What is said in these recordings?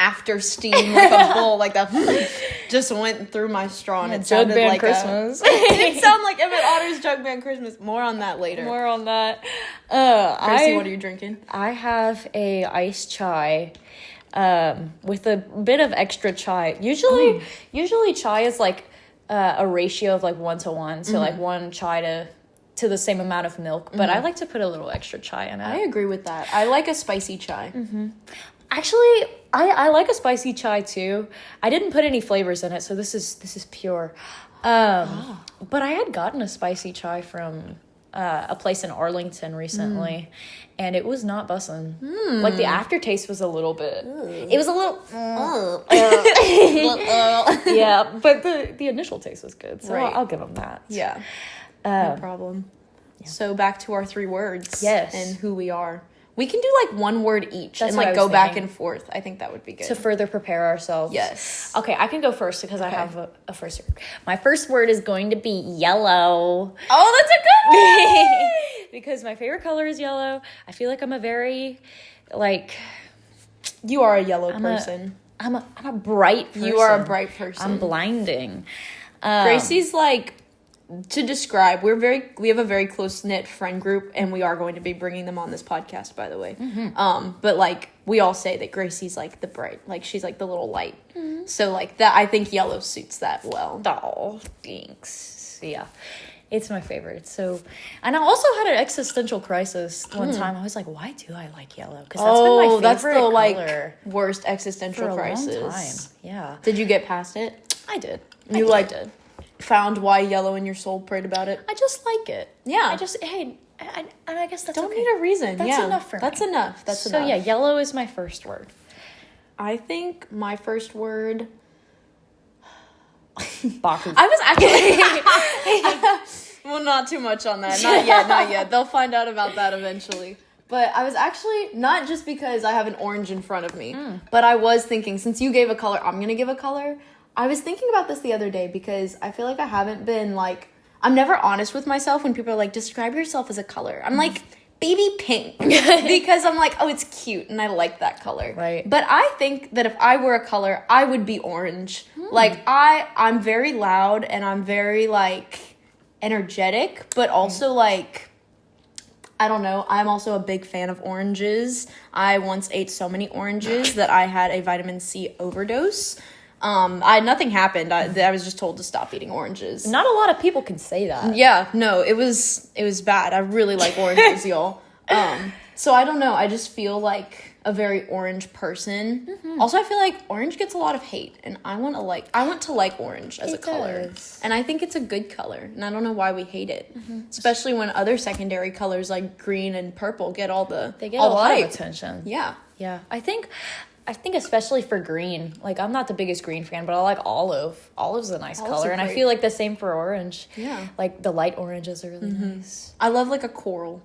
after steam, like a bowl, like that just went through my straw, and it sounded Band like Christmas. It did sound like Emmett Otter's Jug Band Christmas. More on that later. More on that. Gracie, what are you drinking? I have a iced chai, with a bit of extra chai. Usually chai is like a ratio of like 1-to-1, so like one chai to the same amount of milk. But I like to put a little extra chai in it. I agree with that. I like a spicy chai. Actually, I like a spicy chai too. I didn't put any flavors in it, so this is pure. But I had gotten a spicy chai from a place in Arlington recently, and it was not bussin'. Like the aftertaste was a little bit. It was a little. Yeah, but the initial taste was good, so Right. I'll give them that. Yeah, no problem. So back to our 3 words. Yes. And who we are. We can do like 1 word each That's and what I like was go back thinking. and forth. I think that would be good. To further prepare ourselves. Yes. Okay, I can go first because I Okay. have a first word. My first word is going to be yellow. Oh, that's a good one. Because my favorite color is yellow. I feel like I'm a very, like, You are a yellow person. I'm a bright person. You are a bright person. I'm blinding. Gracie's like, to describe, we have a very close knit friend group, and we are going to be bringing them on this podcast, by the way. But like we all say that Gracie's like the bright, like she's like the little light. So like that, I think yellow suits that well. Oh, thanks. Yeah. It's my favorite. So, and I also had an existential crisis one time. I was like, why do I like yellow? Because that's been my favorite that's the color like worst existential for a crisis. long time. Yeah, Did you get past it? I did. You I like did. Found why yellow in your soul prayed about it? I just like it. Yeah. I just I guess that's Don't okay. need a reason. That's yeah. enough for me. That's enough. That's so enough. yeah, yellow is my first word. I think my first word. Baku. I was actually. Well, not too much on that. Not yet. They'll find out about that eventually. But I was actually, not just because I have an orange in front of me, but I was thinking, since you gave a color, I'm going to give a color. I was thinking about this the other day because I feel like I haven't been like, I'm never honest with myself when people are like, describe yourself as a color. I'm like, baby pink. Because I'm like, oh, it's cute and I like that color. Right. But I think that if I were a color, I would be orange. Like, I'm very loud and I'm very like energetic, but also like, I don't know. I'm also a big fan of oranges. I once ate so many oranges that I had a vitamin C overdose. Nothing happened. I was just told to stop eating oranges. Not a lot of people can say that. Yeah, no, it was bad. I really like oranges, y'all. So I don't know. I just feel like a very orange person. Also, I feel like orange gets a lot of hate, and I want to like orange as a color. Does. And I think it's a good color, and I don't know why we hate it. Especially when other secondary colors like green and purple get all the They get all a lot hype. of attention. Yeah. Yeah. I think especially for green, like I'm not the biggest green fan, but I like olive. Olive's a nice Olive's color, a and I great- feel like the same for orange. Yeah. Like the light oranges are really nice. I love like a coral.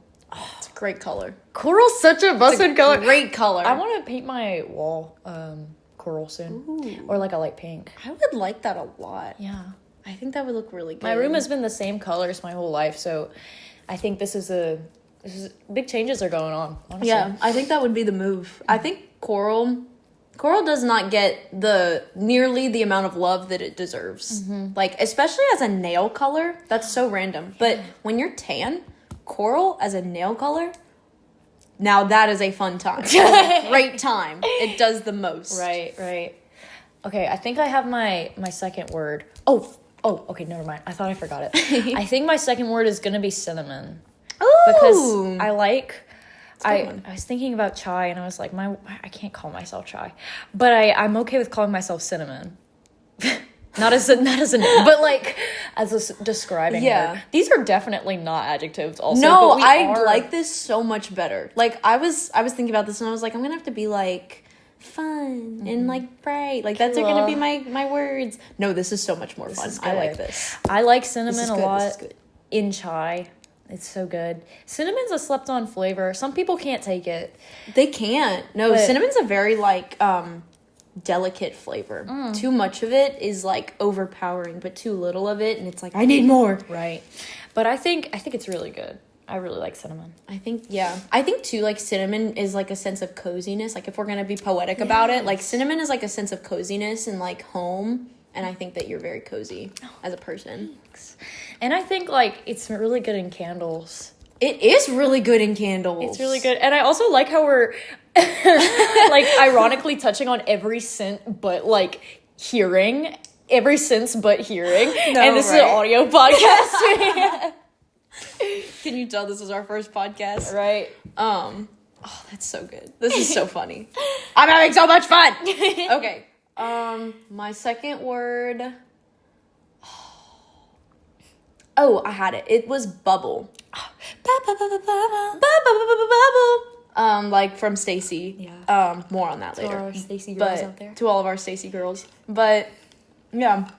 It's a great color. Coral's such a busted color. Great color. I want to paint my wall coral soon, or like a light pink. I would like that a lot. Yeah. I think that would look really good. My room has been the same colors my whole life, so I think this is big changes are going on. Honestly. Yeah, I think that would be the move. I think coral does not get nearly the amount of love that it deserves. Like, especially as a nail color, that's so random. But when you're tan, coral as a nail color, now that is a fun time. That's a great time. It does the most. Right. Okay, I think I have my second word. Oh, okay, never mind. I thought I forgot it. I think my second word is gonna be cinnamon. Ooh. Because I like a good one. I was thinking about chai and I was like, I can't call myself chai. But I'm okay with calling myself cinnamon. not as a name, but like as a describing Yeah. word. These are definitely not adjectives also. No, but we I are- like this so much better. Like, I was thinking about this and I was like, I'm gonna have to be like fun and like bright. Like, that's Cool. gonna be my words. No, this is so much more fun. is I like good. this. I like This cinnamon is a good. lot This is good. in chai. It's so good. Cinnamon's a slept-on flavor. Some people can't take it. They can't. No, But- cinnamon's a very like delicate flavor. Too much of it is like overpowering, but too little of it and it's like I need more. Right. But I think it's really good. I really like cinnamon. I think too, like, cinnamon is like a sense of coziness. Like, if we're gonna be poetic about it, like, cinnamon is like a sense of coziness and like home. And I think that you're very cozy as a person. Thanks. And I think, like, it's really good in candles. It is really good in candles. It's really good. And I also like how we're, like, ironically touching on every scent but, like, hearing. Every sense but hearing. No, and this is an audio podcast. Can you tell this is our first podcast? Right. Oh, that's so good. This is so funny. I'm having so much fun. Okay. My second word. Oh, I had it. It was bubble. Bubble. Like from Stacy. Yeah. More on that later. To our Stacy girls out there. To all of our Stacy girls. But yeah,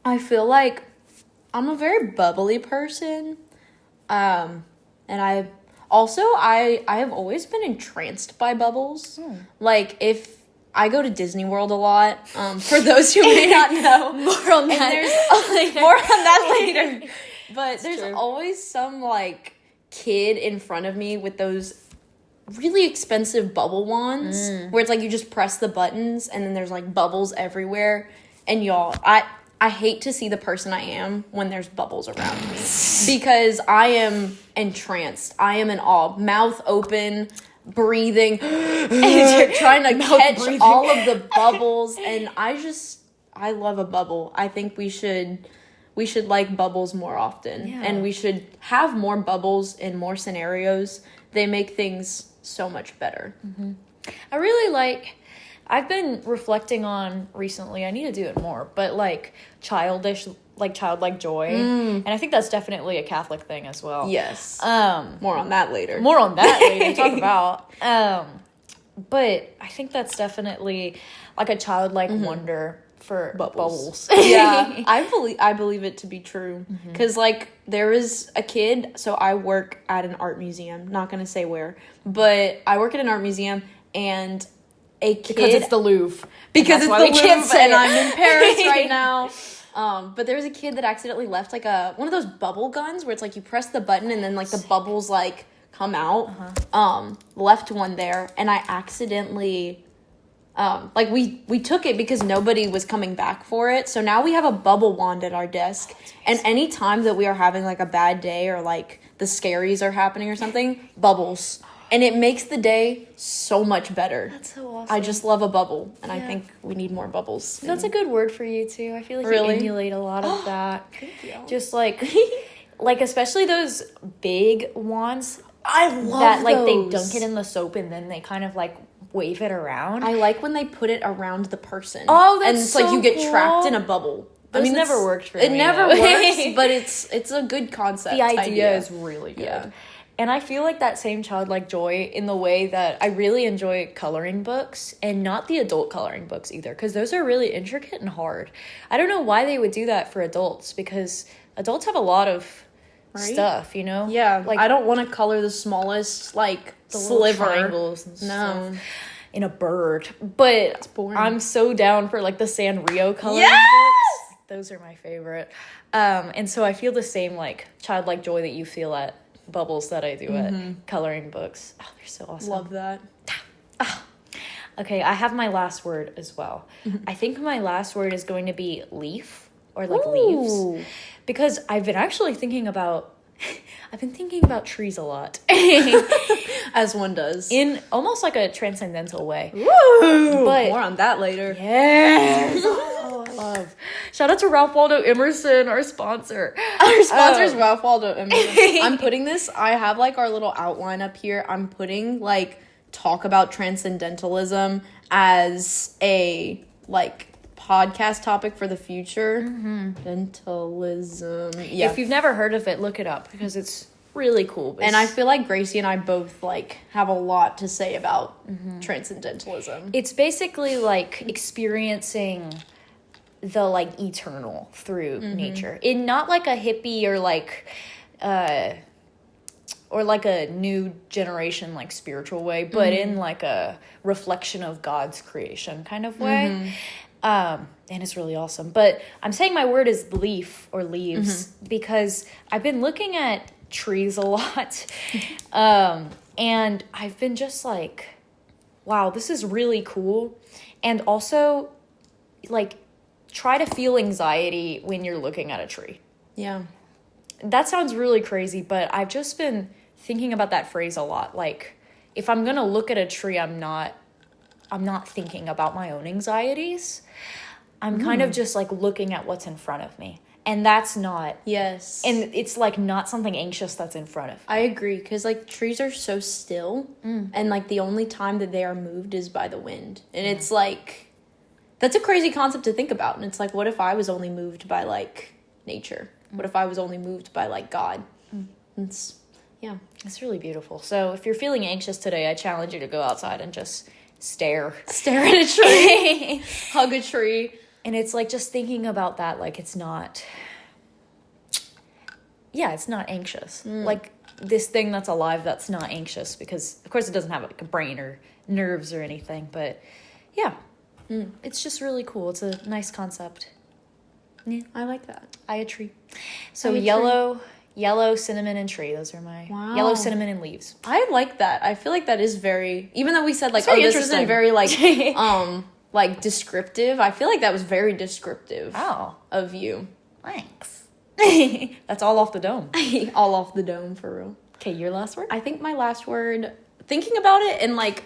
I feel like I'm a very bubbly person. And I have always been entranced by bubbles. Like, if I go to Disney World a lot, for those who may not know. More on that later. But there's always some, like, kid in front of me with those really expensive bubble wands where it's like you just press the buttons and then there's, like, bubbles everywhere. And y'all, I hate to see the person I am when there's bubbles around me because I am entranced. I am in awe. Mouth open, breathing, and trying to catch all of the bubbles. And I love a bubble. I think we should like bubbles more often. Yeah. And we should have more bubbles in more scenarios. They make things so much better. Mm-hmm. I really I've been reflecting on recently, I need to do it more, but like childlike joy. And I think that's definitely a Catholic thing as well. Yes. More on that later. Talk about. But I think that's definitely like a childlike wonder for bubbles. Yeah. I believe it to be true. Because like there is a kid, so I work at an art museum, not going to say where, but I work at an art museum and a kid, because it's the Louvre. Because it's the Louvre, and I'm in Paris right now. But there was a kid that accidentally left like one of those bubble guns where it's like you press the button and then like the bubbles like come out. Left one there, and I accidentally like we took it because nobody was coming back for it. So now we have a bubble wand at our desk, and any time that we are having like a bad day or like the scaries are happening or something, bubbles. And it makes the day so much better. That's so awesome. I just love a bubble, and I think we need more bubbles. That's a good word for you, too. I feel like you emulate a lot of that. Thank you. Just, like especially those big wands. I love that, like, those. they dunk it in the soap, and then they kind of, like, wave it around. I like when they put it around the person. Oh, that's and it's like you get cool. trapped in a bubble. Those never worked for me. It never works, but it's a good concept. The idea is really good. Yeah. And I feel like that same childlike joy in the way that I really enjoy coloring books, and not the adult coloring books either, because those are really intricate and hard. I don't know why they would do that for adults, because adults have a lot of stuff, you know? Yeah, like I don't want to color the smallest, like, the sliver. Triangles and stuff in a bird. But I'm so down for, like, the Sanrio coloring books. Those are my favorite. And so I feel the same, like, childlike joy that you feel at bubbles that I do at coloring books. Oh, they're so awesome. Love that. Okay, I have my last word as well. I think my last word is going to be leaf, or like leaves, because I've been actually thinking about trees a lot. As one does. In almost like a transcendental way. Woo! But more on that later. Yes. Oh, I love. Shout out to Ralph Waldo Emerson, our sponsor. Our sponsor is Ralph Waldo Emerson. I'm putting this, I have like our little outline up here. I'm putting like talk about transcendentalism as a like podcast topic for the future. Dentalism. Yeah. If you've never heard of it, look it up because it's really cool. And I feel like Gracie and I both like have a lot to say about transcendentalism. It's basically like experiencing the like eternal through nature, in not like a hippie or like a new generation like spiritual way, but in like a reflection of God's creation kind of way. And it's really awesome. But I'm saying my word is leaf or leaves because I've been looking at trees a lot. And I've been just like, wow, this is really cool. And also, like, try to feel anxiety when you're looking at a tree. Yeah. That sounds really crazy, but I've just been thinking about that phrase a lot. Like, if I'm gonna look at a tree, I'm not thinking about my own anxieties. I'm kind of just like looking at what's in front of me. And that's not... Yes. And it's like not something anxious that's in front of me. I agree, because like trees are so still, and like the only time that they are moved is by the wind. And it's like, that's a crazy concept to think about. And it's like, what if I was only moved by like nature? What if I was only moved by like God? It's really beautiful. So if you're feeling anxious today, I challenge you to go outside and just stare at a tree, hug a tree. And it's like just thinking about that, like it's not anxious. Like this thing that's alive that's not anxious, because of course it doesn't have like a brain or nerves or anything, but it's just really cool. It's a nice concept. Yeah, I like that. I a tree. So yellow, cinnamon, and tree. Those are my yellow, cinnamon, and leaves. I like that. I feel like that is very, even though we said like, this isn't very like like descriptive. I feel like that was very descriptive of you. Thanks. That's all off the dome. All off the dome, for real. Okay, your last word? I think my last word, thinking about it in like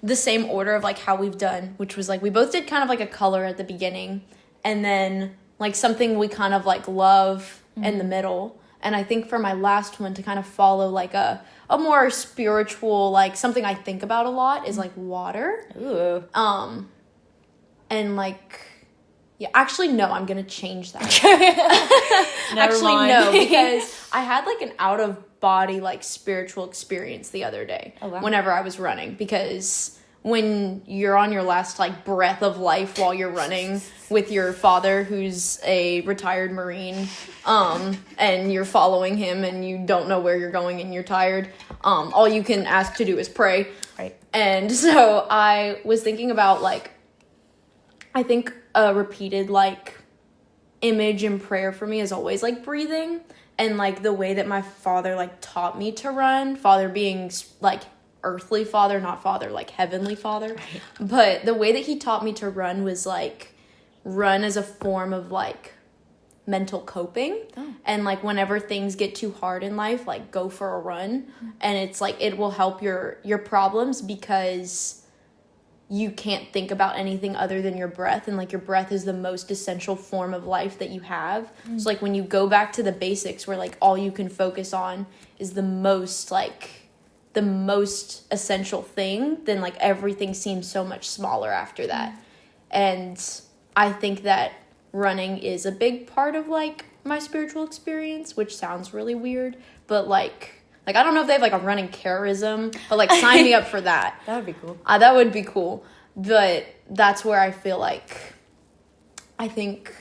the same order of like how we've done, which was like we both did kind of like a color at the beginning, and then like something we kind of like love in the middle. And I think for my last one to kind of follow like a more spiritual, like something I think about a lot is like water. Ooh. And like, yeah, actually, no, I'm going to change that. Never mind. No, because I had like an out of body, like spiritual experience the other day whenever I was running, because when you're on your last like breath of life while you're running with your father, who's a retired Marine, and you're following him and you don't know where you're going and you're tired, all you can ask to do is pray. Right. And so I was thinking about like, I think a repeated like image in prayer for me is always like breathing, and like the way that my father like taught me to run, father being like earthly father, not father like heavenly father, right. But the way that he taught me to run was like run as a form of like mental coping. And like whenever things get too hard in life, like go for a run, and it's like it will help your problems, because you can't think about anything other than your breath, and like your breath is the most essential form of life that you have. So like when you go back to the basics where like all you can focus on is the most essential thing, then like everything seems so much smaller after that. And I think that running is a big part of like my spiritual experience, which sounds really weird, but like I don't know if they have like a running charism, but like sign me up for that. That would be cool. That would be cool. But that's where I feel like I think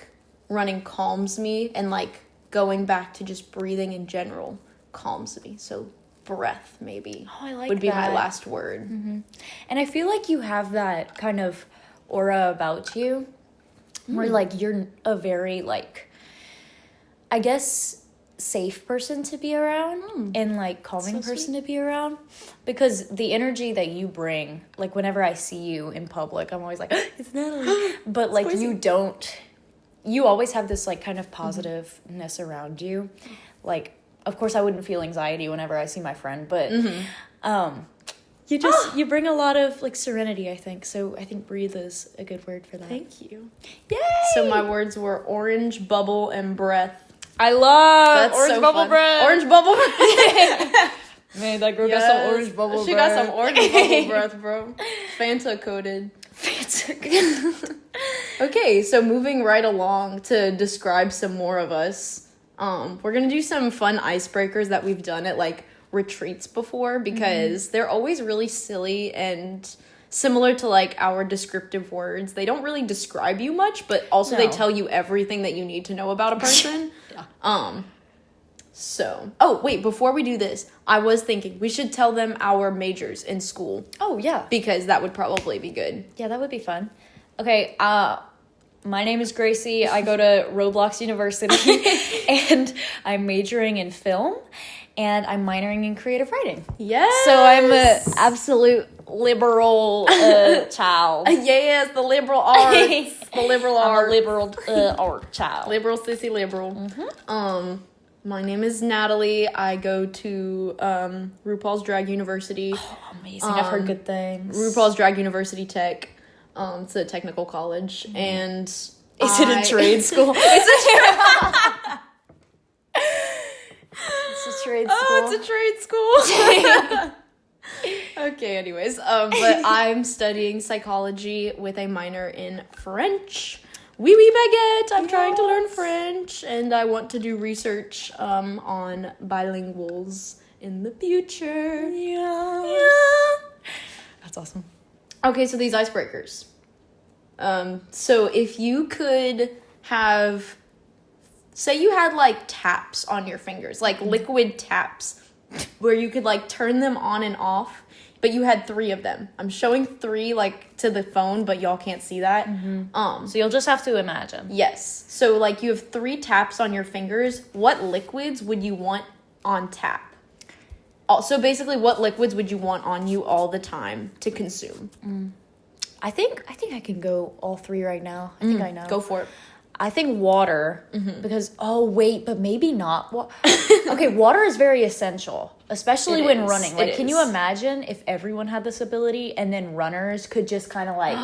running calms me, and like going back to just breathing in general calms me. So breath maybe would be my last word. And I feel like you have that kind of aura about you where like you're a very like, I guess, safe person to be around and like calming person to be around, because the energy that you bring, like whenever I see you in public, I'm always like, it's Natalie. But like you always have this like kind of positiveness around you. Like, of course I wouldn't feel anxiety whenever I see my friend, but you bring a lot of like serenity, I think. So I think breathe is a good word for that. Thank you. Yay! So my words were orange, bubble, and breath. I love orange so bubble fun. breath. Orange bubble breath. Man, that girl got some orange bubble breath. She got some orange bubble breath, bro. Fanta coated. Okay, so moving right along to describe some more of us. We're gonna do some fun icebreakers that we've done at like retreats before, because they're always really silly and similar to like our descriptive words. They don't really describe you much, but also they tell you everything that you need to know about a person. So, wait, before we do this, I was thinking we should tell them our majors in school. Oh, yeah. Because that would probably be good. Yeah, that would be fun. Okay, My name is Gracie. I go to Roblox University, and I'm majoring in film, and I'm minoring in creative writing. Yes. So I'm an absolute liberal child. Yes, the liberal arts. The liberal arts. I'm a liberal art child. Liberal, sissy liberal. Mm-hmm. My name is Natalie. I go to RuPaul's Drag University. Oh, amazing. I've heard good things. RuPaul's Drag University Tech. It's a technical college. And is it a trade school? It's a trade school. Oh, it's a trade school. Okay, anyways. But I'm studying psychology with a minor in French. Oui, oui, baguette. I'm trying to learn French, and I want to do research on bilinguals in the future. Yeah. That's awesome. Okay, so these icebreakers. So if you could have, say you had like taps on your fingers, like liquid taps, where you could like turn them on and off, but you had 3 of them. I'm showing 3 like to the phone, but y'all can't see that. So you'll just have to imagine. Yes. So like you have 3 taps on your fingers. What liquids would you want on tap? So basically, what liquids would you want on you all the time to consume? I think I can go all 3 right now. I think I know. Go for it. I think water, because, but maybe not. Okay, water is very essential, especially when running. Like, can you imagine if everyone had this ability and then runners could just kind of like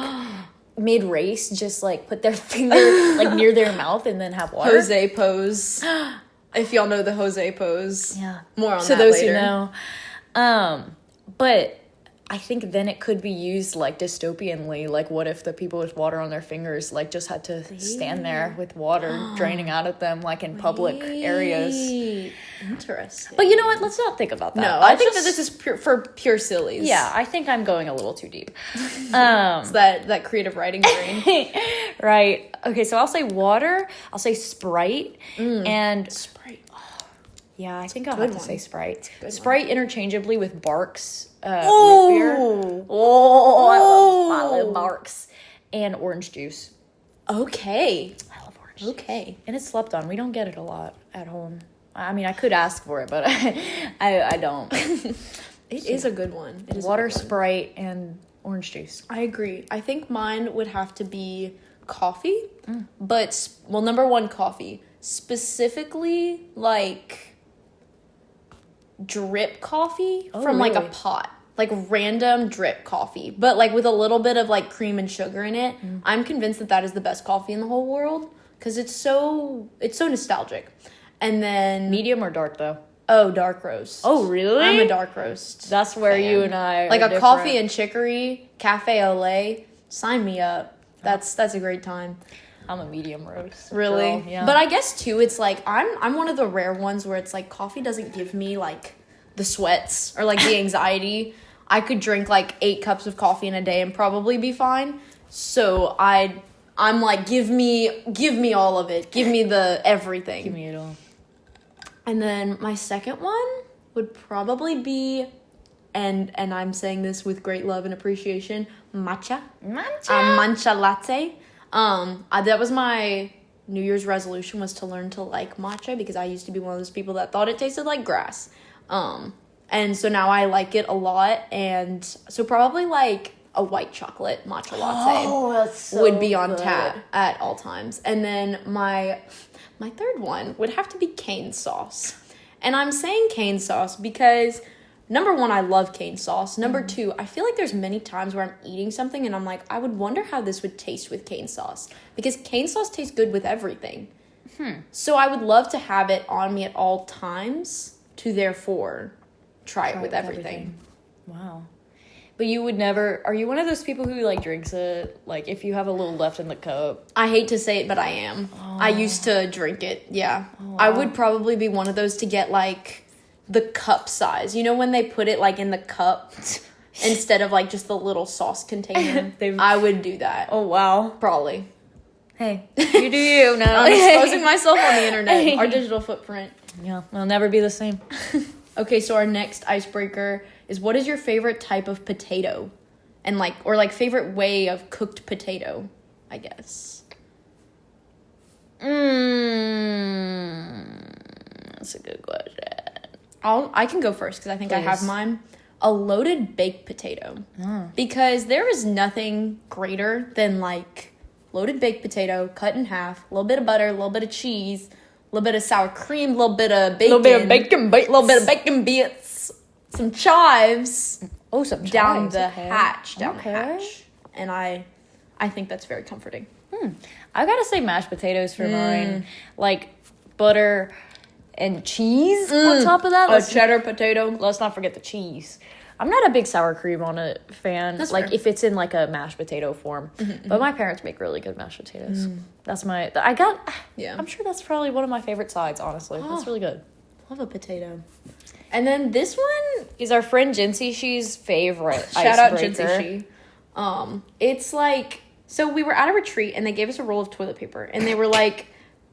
mid-race just like put their finger like near their mouth and then have water? Jose pose. If y'all know the Jose pose. Yeah. More on that to those later. who know. But I think then it could be used like dystopianly. Like, what if the people with water on their fingers like just had to stand there with water draining out of them, like in public areas? Interesting. But you know what? Let's not think about that. No, I think that this is for pure sillies. Yeah, I think I'm going a little too deep. It's that creative writing brain. Right. Okay, so I'll say water. I'll say Sprite. And Sprite. yeah, I think I'll have to say Sprite. Sprite interchangeably with Barks. Root beer. I love Barks. And orange juice. Okay. I love orange juice. Okay. And it's slept on. We don't get it a lot at home. I mean, I could ask for it, but I don't. It is a good one. It is Water, Sprite, and orange juice. I agree. I think mine would have to be coffee. But, number 1, coffee. Specifically, like, drip coffee from, like, a pot. Like, random drip coffee. But, like, with a little bit of, like, cream and sugar in it. I'm convinced that is the best coffee in the whole world. Because it's so nostalgic. And then... Medium or dark, though? Oh, dark roast. Oh, really? I'm a dark roast. That's where you and I are like a different. coffee and chicory, cafe au lait. Sign me up. That's a great time. I'm a medium roast. Really? Girl, yeah. But I guess too, it's like I'm one of the rare ones where it's like coffee doesn't give me like the sweats or like the anxiety. I could drink like 8 cups of coffee in a day and probably be fine. So I'm like, give me all of it. Give me the everything. Give me it all. And then my second one would probably be, and I'm saying this with great love and appreciation, matcha. Matcha latte. That was my New Year's resolution, was to learn to like matcha, because I used to be one of those people that thought it tasted like grass. And so now I like it a lot, and so probably like a white chocolate matcha latte would be on tap at all times. And then my third one would have to be cane sauce. And I'm saying cane sauce because, number 1, I love cane sauce. Number 2, I feel like there's many times where I'm eating something and I'm like, I would wonder how this would taste with cane sauce. Because cane sauce tastes good with everything. So I would love to have it on me at all times to therefore try it with everything. Wow. But you would never... Are you one of those people who, like, drinks it? Like, if you have a little left in the cup? I hate to say it, but I am. Oh. I used to drink it, yeah. Oh, wow. I would probably be one of those to get, like, the cup size. You know when they put it, like, in the cup instead of, like, just the little sauce container? I would do that. Oh, wow. Probably. Hey, you do you. No. I'm exposing myself on the internet. Our digital footprint. Yeah, it'll never be the same. Okay, so our next icebreaker is, what is your favorite type of potato? And like, or like favorite way of cooked potato, I guess. That's a good question. I can go first because I think I have mine. A loaded baked potato. Because there is nothing greater than like loaded baked potato cut in half, a little bit of butter, a little bit of cheese, a little bit of sour cream, a little bit of bacon, a little bit of bacon bits, a little bit of bacon bits, some chives. Oh, some chives. Down the hatch. And I think that's very comforting. I gotta say mashed potatoes for mine. Like butter and cheese on top of that. A cheddar potato. Let's not forget the cheese. I'm not a big sour cream on a fan. That's like fair. if it's in like a mashed potato form. But my parents make really good mashed potatoes. I'm sure that's probably one of my favorite sides, honestly. That's really good. Love a potato. And then this one is our friend Jensie. She's favorite. Shout out Jensie. It's like, so we were at a retreat and they gave us a roll of toilet paper and they were like,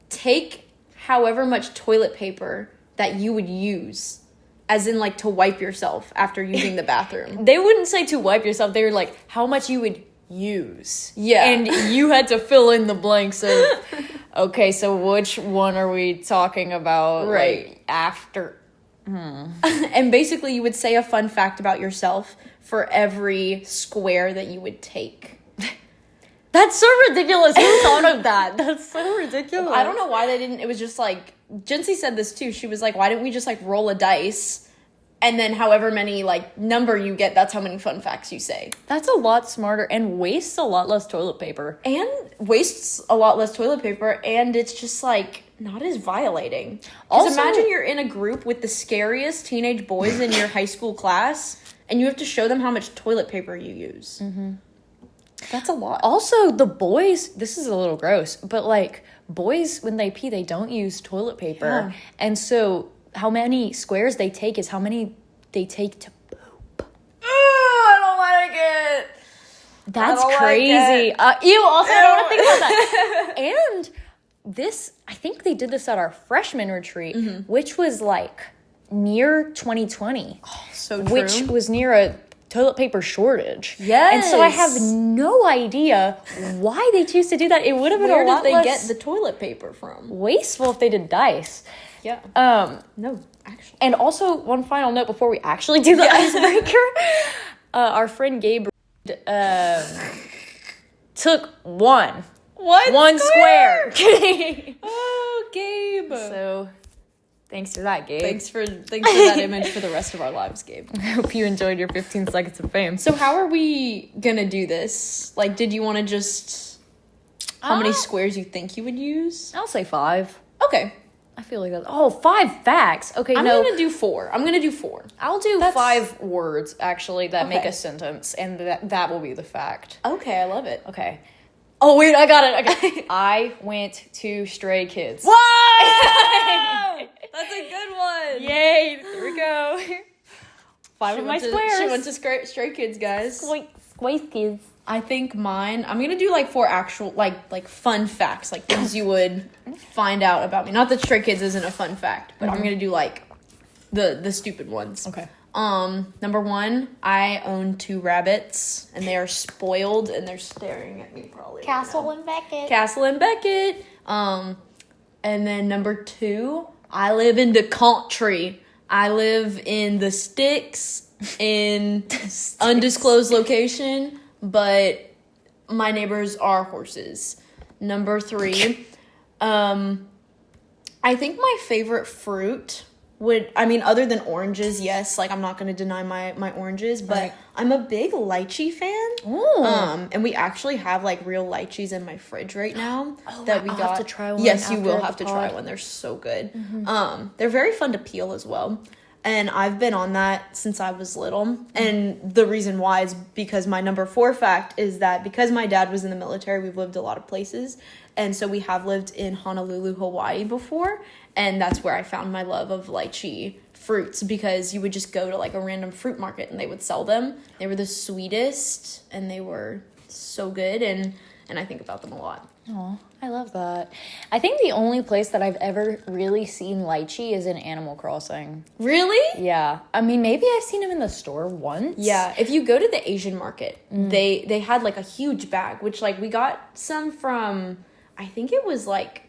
take however much toilet paper that you would use, as in like to wipe yourself after using the bathroom. They wouldn't say to wipe yourself. They were like, how much you would use. Yeah. And you had to fill in the blanks of, okay, so which one are we talking about? Right. Like, after. And basically you would say a fun fact about yourself for every square that you would take. That's so ridiculous. Who thought of that? That's so ridiculous. I don't know why they didn't. It was just like, Jensie said this too. She was like, why didn't we just like roll a dice and then however many like number you get, that's how many fun facts you say. That's a lot smarter and wastes a lot less toilet paper. And wastes a lot less toilet paper, and it's just like not as violating. Also, imagine you're in a group with the scariest teenage boys in your high school class and you have to show them how much toilet paper you use. That's a lot. Also, the boys, this is a little gross, but like boys, when they pee, they don't use toilet paper. Yeah. And so how many squares they take is how many they take to poop. I don't like it. That's crazy. Ew, also, I don't want to think about that. And this, I think they did this at our freshman retreat, which was like near 2020. Oh, so true. Which was near a toilet paper shortage. Yes. And so I have no idea why they choose to do that. It would have been Where a lot did they less get the toilet paper from? wasteful if they did dice. Yeah. No, actually. And also, one final note before we actually do the icebreaker. Our friend Gabe took one square. Oh, Gabe. So, thanks for that, Gabe. Thanks for that image for the rest of our lives, Gabe. I hope you enjoyed your 15 seconds of fame. So how are we gonna do this? Like, did you want to just... How many squares you think you would use? I'll say 5. Okay. I feel like that's... Oh, 5 facts. Okay, I'm gonna do 4. I'll do 5 words, actually, that make a sentence, and that will be the fact. Okay, I love it. Okay. Oh, wait, I got it. Okay. I went to Stray Kids. Whoa! That's a good one. Yay, there we go. 5 of my squares. She went to Stray Kids, guys. Stray Kids. I think mine, I'm gonna do like 4 actual, like fun facts, like things you would find out about me. Not that Stray Kids isn't a fun fact, but I'm gonna do like the stupid ones. Okay. Number 1, I own 2 rabbits, and they are spoiled, and they're staring at me probably. Castle and Beckett. Castle and Beckett. And then number 2, I live in the country. I live in the sticks in undisclosed location, but my neighbors are horses. Number 3, I think my favorite fruit other than oranges, yes, like I'm not going to deny my oranges, but right. I'm a big lychee fan. Ooh. And we actually have like real lychees in my fridge right now I'll got. have to try one. Yes, you will have to try one. They're so good. Mm-hmm. They're very fun to peel as well. And I've been on that since I was little. And the reason why is because my number 4 fact is that because my dad was in the military, we've lived a lot of places. And so we have lived in Honolulu, Hawaii before. And that's where I found my love of lychee fruits, because you would just go to like a random fruit market and they would sell them. They were the sweetest and they were so good. And I think about them a lot. Oh, I love that. I think the only place that I've ever really seen lychee is in Animal Crossing. Really? Yeah. I mean, maybe I've seen them in the store once. Yeah. If you go to the Asian market, they had like a huge bag, which like we got some from, I think it was like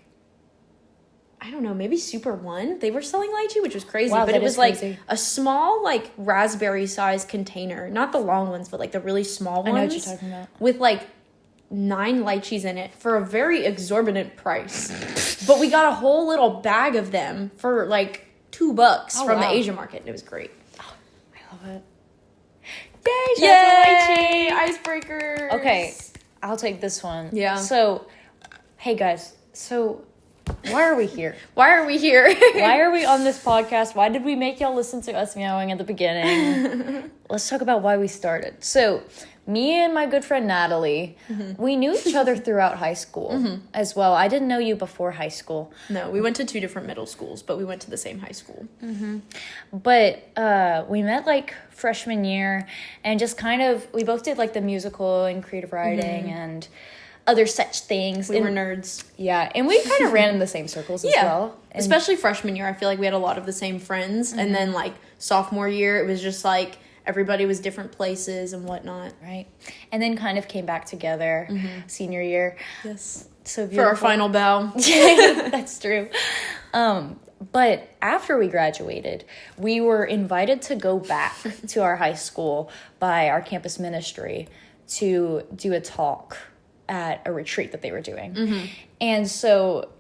I don't know, maybe Super One. They were selling lychee, which was crazy. Wow, but that it was is like crazy. a small, like raspberry sized container. Not the long ones, but like the really small ones. I know what you're talking about. With like 9 lychees in it for a very exorbitant price. But we got a whole little bag of them for like $2 from the Asian market. And it was great. Oh, I love it. Yay! Yay! Icebreakers. Okay, I'll take this one. Yeah. So, hey guys. So, why are we here? Why are we here? Why are we on this podcast? Why did we make y'all listen to us meowing at the beginning? Let's talk about why we started. So, me and my good friend Natalie, we knew each other throughout high school as well. I didn't know you before high school. No, we went to 2 different middle schools, but we went to the same high school. But we met like freshman year and just kind of, we both did like the musical and creative writing and other such things. We were nerds. Yeah, and we kind of ran in the same circles as well. And especially freshman year, I feel like we had a lot of the same friends. And then like sophomore year, it was just like everybody was different places and whatnot. right. And then kind of came back together senior year. Yes. So For our final bow. That's true. But after we graduated, we were invited to go back to our high school by our campus ministry to do a talk at a retreat that they were doing. And so,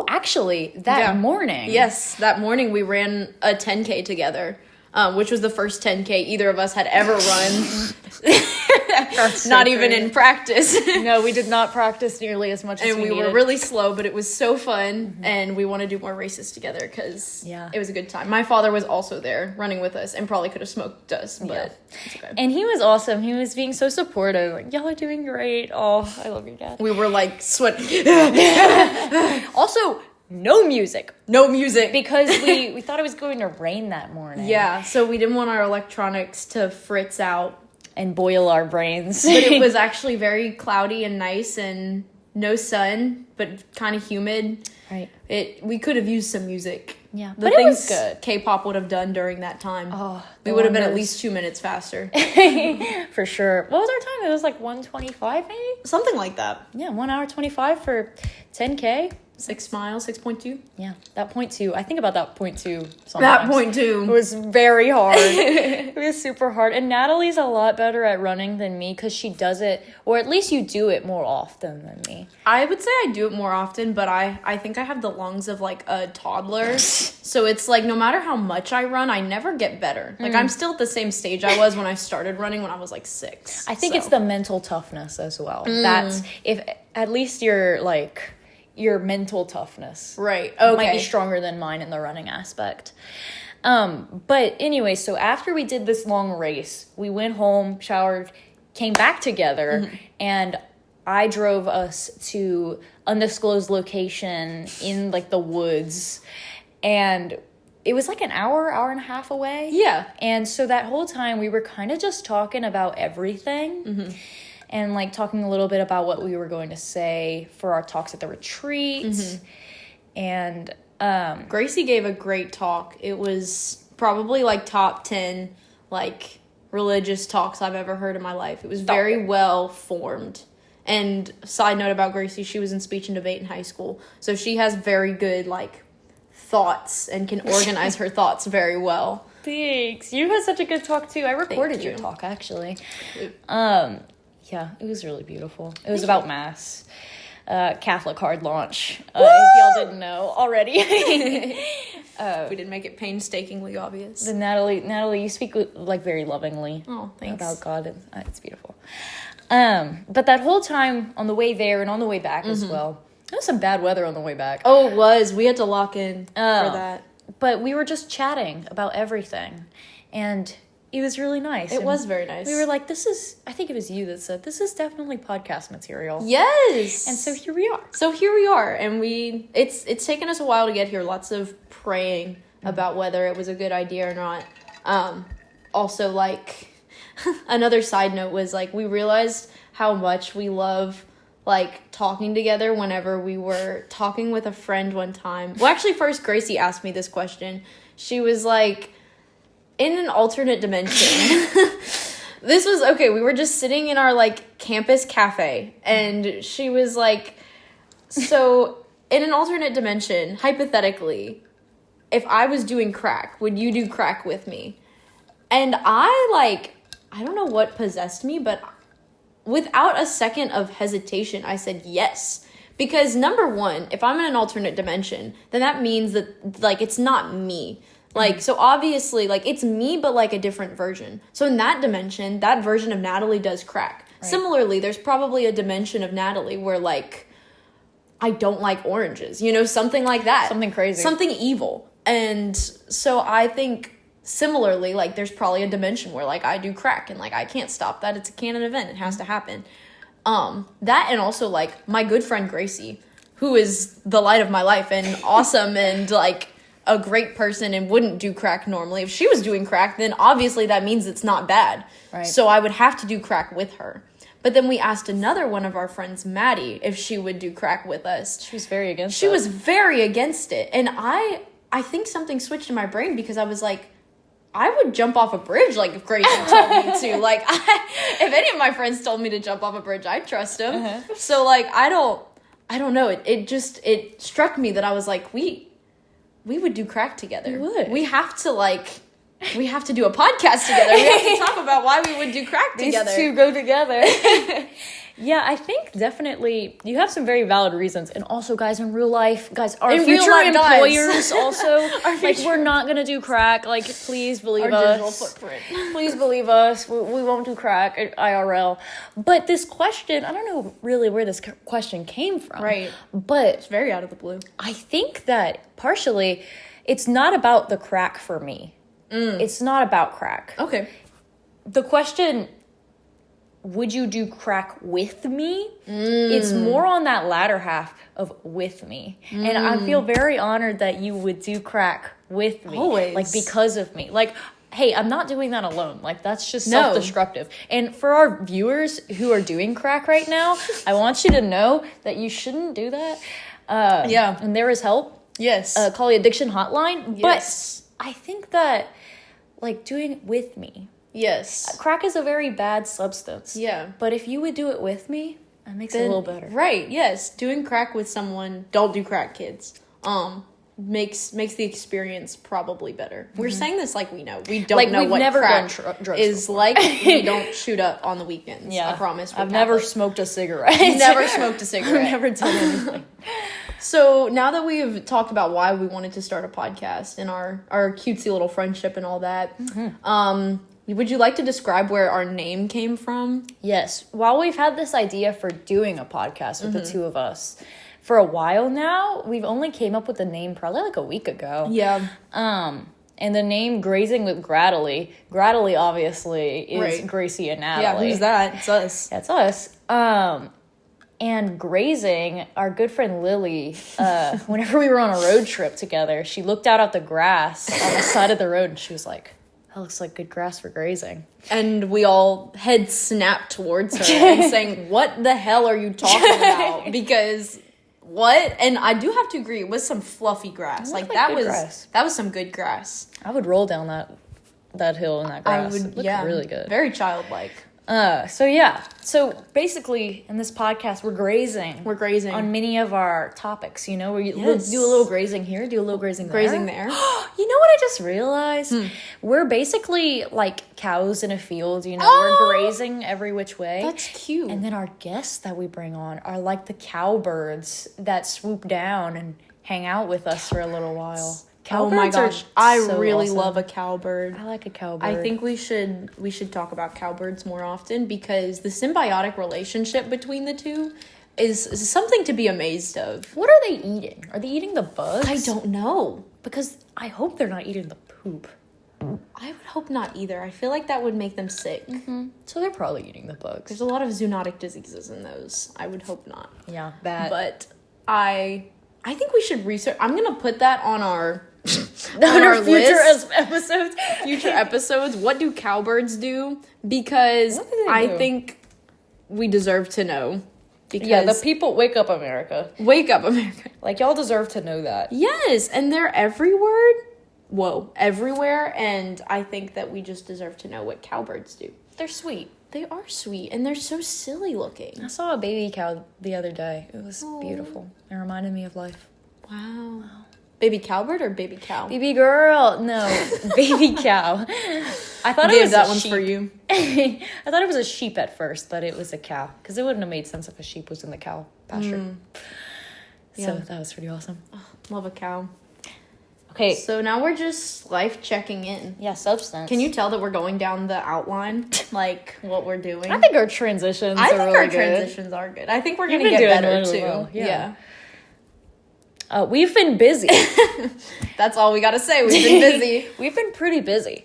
actually, that morning. Yes, that morning we ran a 10K together, which was the first 10K either of us had ever run. Not even in practice. No, we did not practice nearly as much as And we were really slow, but it was so fun. And we want to do more races together because it was a good time. My father was also there running with us and probably could have smoked us, but it's okay. And he was awesome. He was being so supportive. Like, y'all are doing great. Oh, I love your dad. We were like sweating. Also, no music. No music. Because we thought it was going to rain that morning. Yeah, so we didn't want our electronics to fritz out. And boil our brains. But it was actually very cloudy and nice and no sun, but kind of humid. Right. We could have used some music. Yeah, The but it was things good. K-pop would have done during that time. Oh, we would have been at least 2 minutes faster. For sure. What was our time? It was like 1:25 maybe? Something like that. Yeah, 1 hour 25 for 10K. 6 miles, 6.2. Yeah, that point 2. I think about that point 2 sometimes. That point It 2. was very hard. It was super hard. And Natalie's a lot better at running than me because she does it, or at least you do it more often than me. I would say I do it more often, but I think I have the lungs of like a toddler. So it's like no matter how much I run, I never get better. Like I'm still at the same stage I was when I started running when I was like 6. I think it's the mental toughness as well. That's if at least your mental toughness. Right. Okay. Might be stronger than mine in the running aspect. But anyway, so after we did this long race, we went home, showered, came back together, and I drove us to undisclosed location in like the woods, and it was like an hour and a half away. Yeah. And so that whole time we were kind of just talking about everything. And like talking a little bit about what we were going to say for our talks at the retreat. And Gracie gave a great talk. It was probably like top 10 like religious talks I've ever heard in my life. It was very well formed. And side note about Gracie, she was in speech and debate in high school. So she has very good like thoughts and can organize her thoughts very well. thanks. You had such a good talk too. I recorded your talk actually. Yeah, it was really beautiful. It was about Mass. Catholic hard launch. If y'all didn't know already. We didn't make it painstakingly obvious. Then Natalie, you speak like very lovingly about God. And, it's beautiful. But that whole time on the way there and on the way back as well, there was some bad weather on the way back. Oh, it was. We had to lock in for that. But we were just chatting about everything, and it was really nice. It was very nice. We were like, I think it was you that said, this is definitely podcast material. Yes. And so here we are. And it's taken us a while to get here. Lots of praying about whether it was a good idea or not. Also, like, another side note was, like, we realized how much we love, like, talking together whenever we were talking with a friend one time. Well, actually, first, Gracie asked me this question. She was like, in an alternate dimension. This was, okay, we were just sitting in our, like, campus cafe, and she was like, so in an alternate dimension, hypothetically, if I was doing crack, would you do crack with me? And I don't know what possessed me, but without a second of hesitation, I said yes. Because number one, if I'm in an alternate dimension, then that means that, like, it's not me. Like, so obviously, like, it's me, but, like, a different version. So in that dimension, that version of Natalie does crack. Right. Similarly, there's probably a dimension of Natalie where, like, I don't like oranges. You know, something like that. Something crazy. Something evil. And so I think, similarly, like, there's probably a dimension where, like, I do crack. And, like, I can't stop that. It's a canon event. It has to happen. That and also, like, my good friend Gracie, who is the light of my life and awesome and, like, a great person and wouldn't do crack normally. If she was doing crack, then obviously that means it's not bad. Right. So I would have to do crack with her. But then we asked another one of our friends, Maddie, if she would do crack with us. She was very against it. She was very against it. And I think something switched in my brain because I was like, I would jump off a bridge, like, if Gracie told me to. Like, if any of my friends told me to jump off a bridge, I'd trust them. Uh-huh. So, like, I don't know. It struck me that I was like, we would do crack together. We would. We have to do a podcast together. We have to talk about why we would do crack together. These two go together. Yeah, I think definitely you have some very valid reasons. And also, guys, in real life, guys, our future employers also, like, we're not going to do crack. Like, please believe us. Our digital footprint. Please believe us. We won't do crack at IRL. But this question, I don't know really where this question came from. Right. But it's very out of the blue. I think that partially it's not about the crack for me. It's not about crack. Okay. The question, would you do crack with me? It's more on that latter half of with me. And I feel very honored that you would do crack with me. Always. Like, because of me. Like, hey, I'm not doing that alone. Like, that's just self-destructive. And for our viewers who are doing crack right now, I want you to know that you shouldn't do that. Yeah. And there is help. Yes. Call the addiction hotline. Yes. But I think that, like, doing it with me. Yes. Crack is a very bad substance. Yeah. But if you would do it with me, that makes it a little better. Right, yes. Doing crack with someone, don't do crack, kids. Makes the experience probably better. We're saying this like we know. We don't know what crack drugs is before. Like. We don't shoot up on the weekends. Yeah. I promise. I've never smoked a cigarette. Never smoked a cigarette. I've never done anything. So now that we've talked about why we wanted to start a podcast and our cutesy little friendship and all that, would you like to describe where our name came from? Yes. While we've had this idea for doing a podcast with the two of us for a while now, we've only came up with the name probably like a week ago. Yeah. And the name Grazing with Gradley obviously is Gracie and Natalie. Yeah, who's that? It's us. That's us. And grazing, our good friend Lily, whenever we were on a road trip together, she looked out at the grass on the side of the road and she was like, that looks like good grass for grazing. And we all head snapped towards her and saying, what the hell are you talking about? Because what? And I do have to agree, it was some fluffy grass. Like that was some good grass. I would roll down that hill in that grass. It looked really good. Very childlike. So basically in this podcast we're grazing on many of our topics, you know, we'll do a little grazing here, do a little grazing there. You know what I just realized? We're basically like cows in a field, you know. We're grazing every which way. That's cute. And then our guests that we bring on are like the cowbirds that swoop down and hang out with us for a little while. Oh my gosh, I really love a cowbird. I like a cowbird. I think we should talk about cowbirds more often because the symbiotic relationship between the two is something to be amazed of. What are they eating? Are they eating the bugs? I don't know. Because I hope they're not eating the poop. I would hope not either. I feel like that would make them sick. So they're probably eating the bugs. There's a lot of zoonotic diseases in those. I would hope not. Yeah, that. But I think we should research. I'm going to put that on our future episodes. What do cowbirds do? Because I think we deserve to know. Because the people wake up America. Like, y'all deserve to know that. Yes, and they're everywhere. Everywhere. And I think that we just deserve to know what cowbirds do. They're sweet. They are sweet, and they're so silly looking. I saw a baby cow the other day. It was beautiful. It reminded me of life. Wow. Baby cowbird or baby cow? Baby girl. No, baby cow. I thought it was that a one's sheep. for you. I thought it was a sheep at first, but it was a cow. Because it wouldn't have made sense if a sheep was in the cow pasture. So that was pretty awesome. Oh, love a cow. Okay. So now we're just life checking in. Yeah, substance. Can you tell that we're going down the outline, like what we're doing? I think our transitions I are think really our good. transitions are good. I think we're You've gonna been get doing better really too. well. Yeah. We've been busy. That's all we gotta say. We've been busy. We've been pretty busy.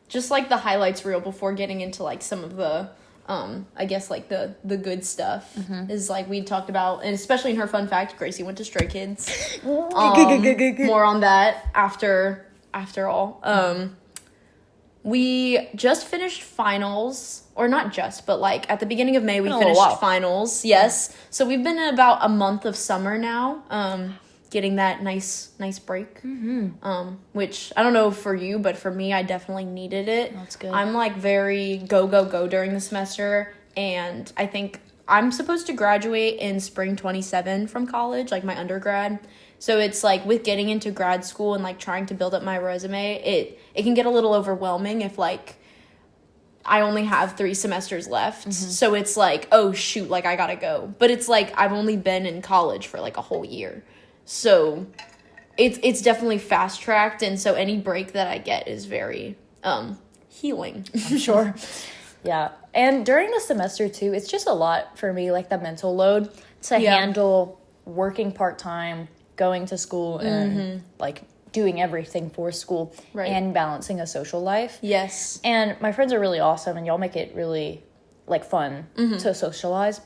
Just like the highlights reel before getting into like some of the I guess like the good stuff is like we talked about, and especially in her fun fact, Gracie went to Stray Kids. More on that after all. We just finished finals, or not just, but like at the beginning of May we finished finals. Yes, so we've been in about a month of summer now. Getting that nice break. Which I don't know for you, but for me, I definitely needed it. That's good. I'm like very go during the semester, and I think I'm supposed to graduate in spring 27 from college, like my undergrad. So it's like with getting into grad school and like trying to build up my resume, it can get a little overwhelming if like I only have 3 semesters left. So it's like, oh shoot, like I gotta go. But it's like I've only been in college for like a whole year. So it's definitely fast tracked, and so any break that I get is very healing. I'm sure. Yeah. And during the semester too, it's just a lot for me, like the mental load to handle working part-time, going to school, and like doing everything for school and balancing a social life. Yes. And my friends are really awesome, and y'all make it really like fun to socialize.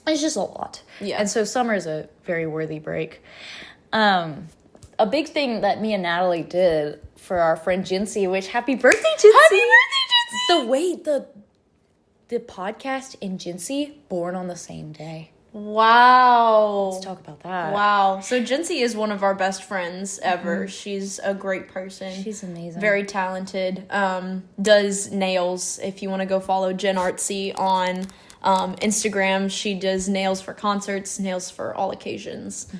It's just a lot. Yeah. And so summer is a very worthy break. A big thing that me and Natalie did for our friend Jensie, which happy birthday, Jensie! Happy birthday, Jensie! The podcast and Jensie born on the same day. Wow. Let's talk about that. Wow. So Jensie is one of our best friends ever. She's a great person. She's amazing. Very talented. Does nails. If you want to go follow Jen Artsy on Instagram, she does nails for concerts, nails for all occasions.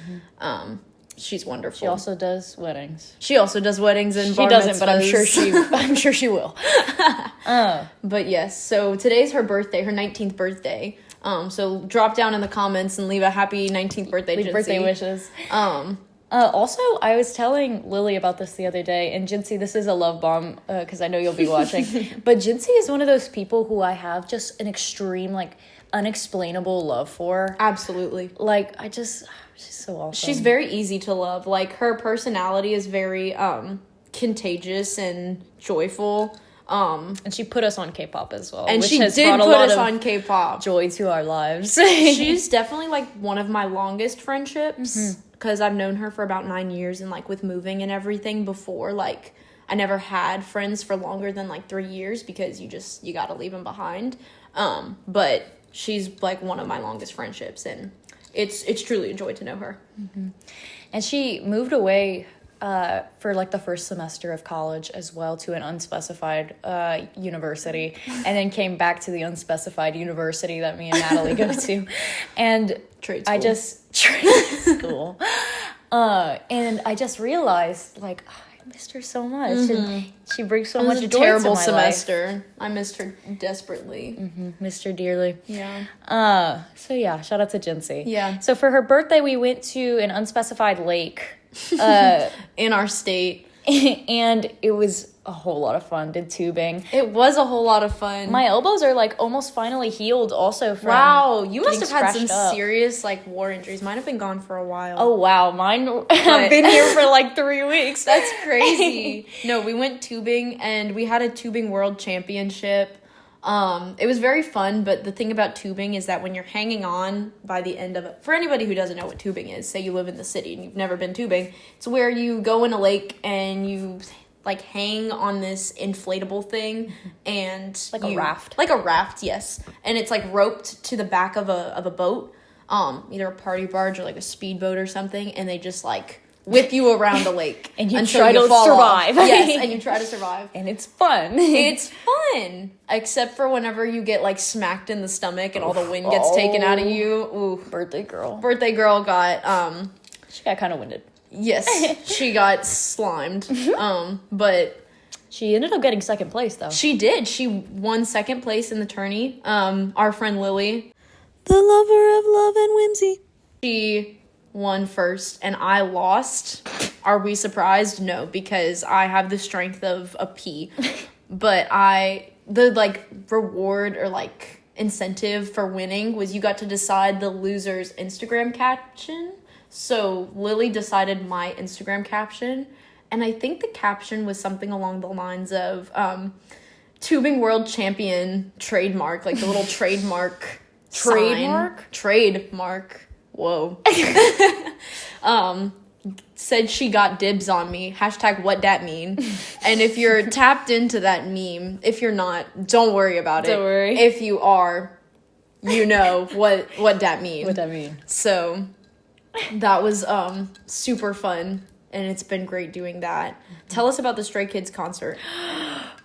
She's wonderful. She also does weddings. She also does weddings and She doesn't, but I'm sure she will. But yes, so today's her birthday, her 19th birthday. So drop down in the comments and leave a happy 19th birthday, Jensie. Birthday wishes. Also, I was telling Lily about this the other day, and Jensie, this is a love bomb, because I know you'll be watching, but Jensie is one of those people who I have just an extreme, like, unexplainable love for. Absolutely. Like, she's so awesome. She's very easy to love. Like, her personality is very, contagious and joyful. And she put us on K-pop as well. And which she has did brought put a lot us of on K-pop. joy to our lives. She's definitely, like, one of my longest friendships. Because I've known her for about 9 years, and like with moving and everything before, like I never had friends for longer than like 3 years because you gotta leave them behind. But she's like one of my longest friendships, and it's truly a joy to know her. And she moved away for like the first semester of college as well to an unspecified university, and then came back to the unspecified university that me and Natalie go to, and trade school. Trade school. And I just realized, like, I missed her so much, and she brings so much joy to my terrible life. semester. I missed her desperately. Missed her dearly. Yeah. So yeah, shout out to Jensie. Yeah. So for her birthday, we went to an unspecified lake, In our state. and it was a whole lot of fun. Did tubing. It was a whole lot of fun. My elbows are like almost finally healed also from Wow, you must getting have had some scratched up. serious like war injuries. Mine have been gone for a while. Oh wow, mine have been here for like 3 weeks. That's crazy. No, we went tubing, and we had a tubing world championship. It was very fun, but the thing about tubing is that when you're hanging on by the end of it, for anybody who doesn't know what tubing is, say you live in the city and you've never been tubing, it's where you go in a lake and you like hang on this inflatable thing, and Like a raft. Like a raft, yes. And it's like roped to the back of a boat, either a party barge or like a speedboat or something, and they just like with you around the lake. And you try to survive. Yes, and you try to survive. And it's fun. It's fun. Except for whenever you get, like, smacked in the stomach and all the wind gets taken out of you. Ooh. Birthday girl. Birthday girl got, She got kind of winded. Yes, she got slimed. But... She ended up getting second place, though. She did. She won second place in the tourney. Our friend Lily, the lover of love and whimsy, she won first, and I lost. Are we surprised? No, because I have the strength of a pea. But the reward or incentive for winning was you got to decide the loser's Instagram caption. So Lily decided my Instagram caption. And I think the caption was something along the lines of tubing world champion trademark, like the little trademark. Trademark. Whoa. Said she got dibs on me. # what dat mean. And if you're tapped into that meme, if you're not, don't worry about it. Don't worry. If you are, you know what dat mean. What that mean? So that was super fun. And it's been great doing that. Tell us about the Stray Kids concert.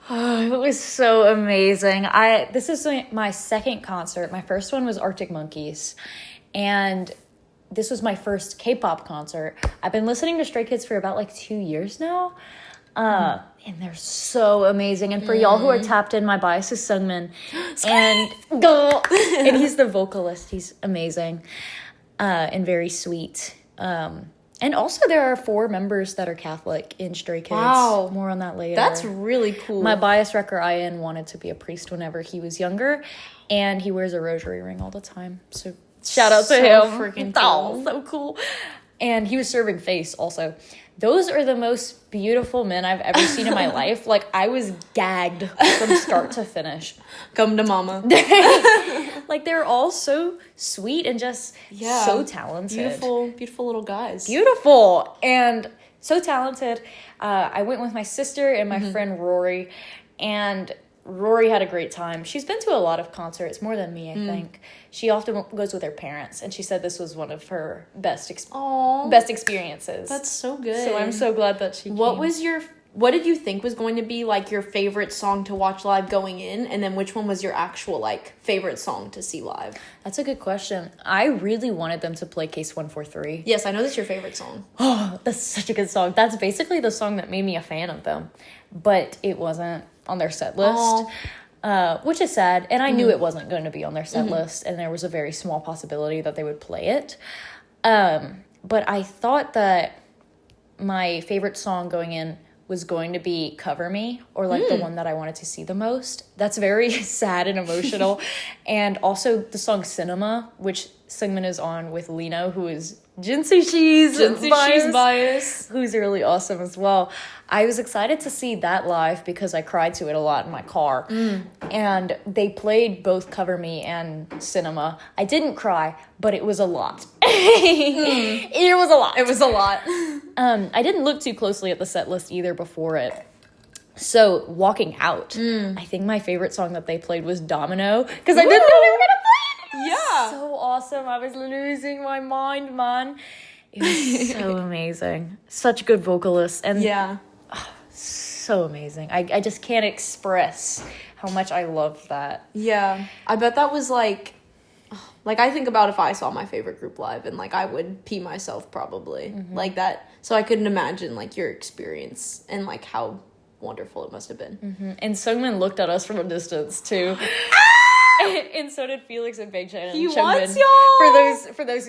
Oh, it was so amazing. This is my second concert. My first one was Arctic Monkeys. And this was my first K-pop concert. I've been listening to Stray Kids for about 2 years now. And they're so amazing. And for y'all who are tapped in, my bias is Sungmin. And he's the vocalist. He's amazing. And very sweet. And also there are 4 members that are Catholic in Stray Kids. Wow. More on that later. That's really cool. My bias wrecker, Ian, wanted to be a priest whenever he was younger. And he wears a rosary ring all the time. So shout out to him. Freaking cool. Oh, so cool. And he was serving face also. Those are the most beautiful men I've ever seen in my life. I was gagged from start to finish. Come to mama. They're all so sweet and just so talented. Beautiful little guys. Beautiful. And so talented. I went with my sister and my friend Rory. And Rory had a great time. She's been to a lot of concerts, more than me, I think. She often goes with her parents, and she said this was one of her best experiences. That's so good. So I'm so glad that she came. What did you think was going to be your favorite song to watch live going in, and then which one was your actual favorite song to see live? That's a good question. I really wanted them to play Case 143. Yes, I know that's your favorite song. Oh, that's such a good song. That's basically the song that made me a fan of them, but it wasn't on their set list. Which is sad, and I knew it wasn't going to be on their set list, and there was a very small possibility that they would play it. But I thought that my favorite song going in was going to be Cover Me, or the one that I wanted to see the most. That's very sad and emotional. And also the song Cinema, which Sungmin is on with Lino, who is Jensie She's bias, who's really awesome as well. I was excited to see that live because I cried to it a lot in my car. And they played both Cover Me and Cinema. I didn't cry, but it was a lot. It was a lot. I didn't look too closely at the set list either before it. So walking out, I think my favorite song that they played was Domino, because I didn't know they were going to play it. Yeah. So awesome. I was losing my mind, man. It was so amazing. Such good vocalists. And so amazing. I just can't express how much I loved that. Yeah. I bet that was I think about if I saw my favorite group live, and I would pee myself probably that. So I couldn't imagine your experience and how wonderful it must have been. And Sungmin looked at us from a distance too. And so did Felix and Big Chan and He Chungbin. wants y'all. For those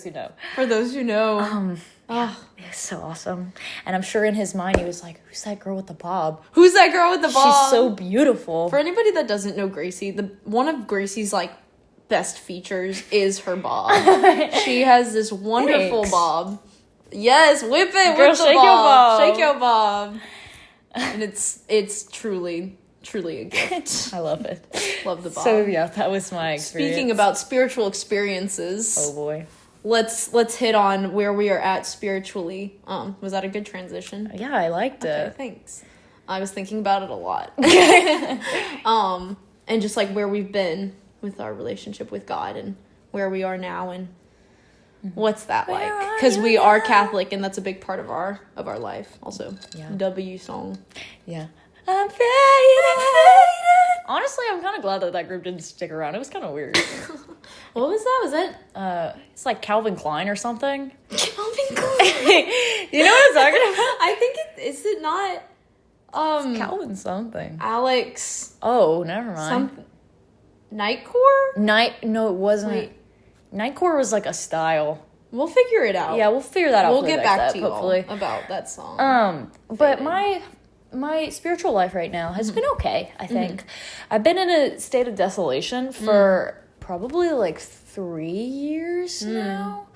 who know. For those who know. It was so awesome. And I'm sure in his mind he was like, who's that girl with the bob? Who's that girl with the bob? She's so beautiful. For anybody that doesn't know Gracie, one of Gracie's best features is her bob. She has this wonderful bob. Yes, whip it, Girl, whip the shake bob. your bob. Shake your bob. And it's truly a gift. I love it. Love the bob. So yeah, that was my experience. Speaking about spiritual experiences. Oh boy. Let's hit on where we are at spiritually. Was that a good transition? Yeah, I liked Okay, it. thanks. I was thinking about it a lot. And just where we've been with our relationship with God and where we are now, and What's that like? Because we are Catholic, and that's a big part of our life. Also, W song. Yeah. I'm faded. Honestly, I'm kind of glad that group didn't stick around. It was kind of weird. What was that? Was that? It's like Calvin Klein or something. Calvin Klein. You know what I'm talking about? I think is it not? It's Calvin something. Alex. Oh, never mind. Nightcore? No, it wasn't. Wait. Nightcore was like a style. We'll figure it out. Yeah, we'll figure that out. We'll get back to you hopefully about that song. But my spiritual life right now has been okay, I think. I've been in a state of desolation for probably like 3 years now.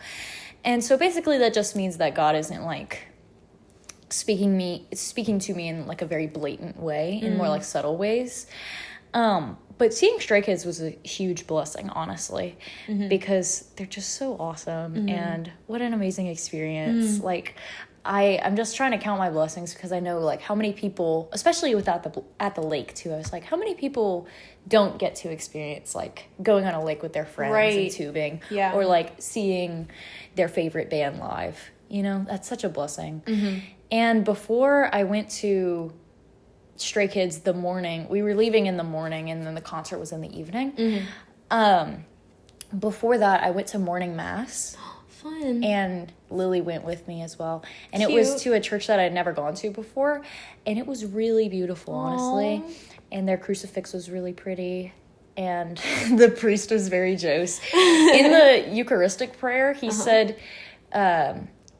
And so basically that just means that God isn't like speaking to me in like a very blatant way, in more like subtle ways. But seeing Stray Kids was a huge blessing, honestly, because they're just so awesome and what an amazing experience. Like, I'm just trying to count my blessings because I know like how many people, especially at the lake too, I was like, how many people don't get to experience like going on a lake with their friends and tubing, or like seeing their favorite band live. You know, that's such a blessing. And before I went to Stray Kids the morning, we were leaving in the morning and then the concert was in the evening. Before that, I went to morning mass. Fun. And Lily went with me as well. And Cute. It was to a church that I'd never gone to before. And it was really beautiful, honestly. And their crucifix was really pretty. And the priest was very Jose. In the Eucharistic prayer, he said,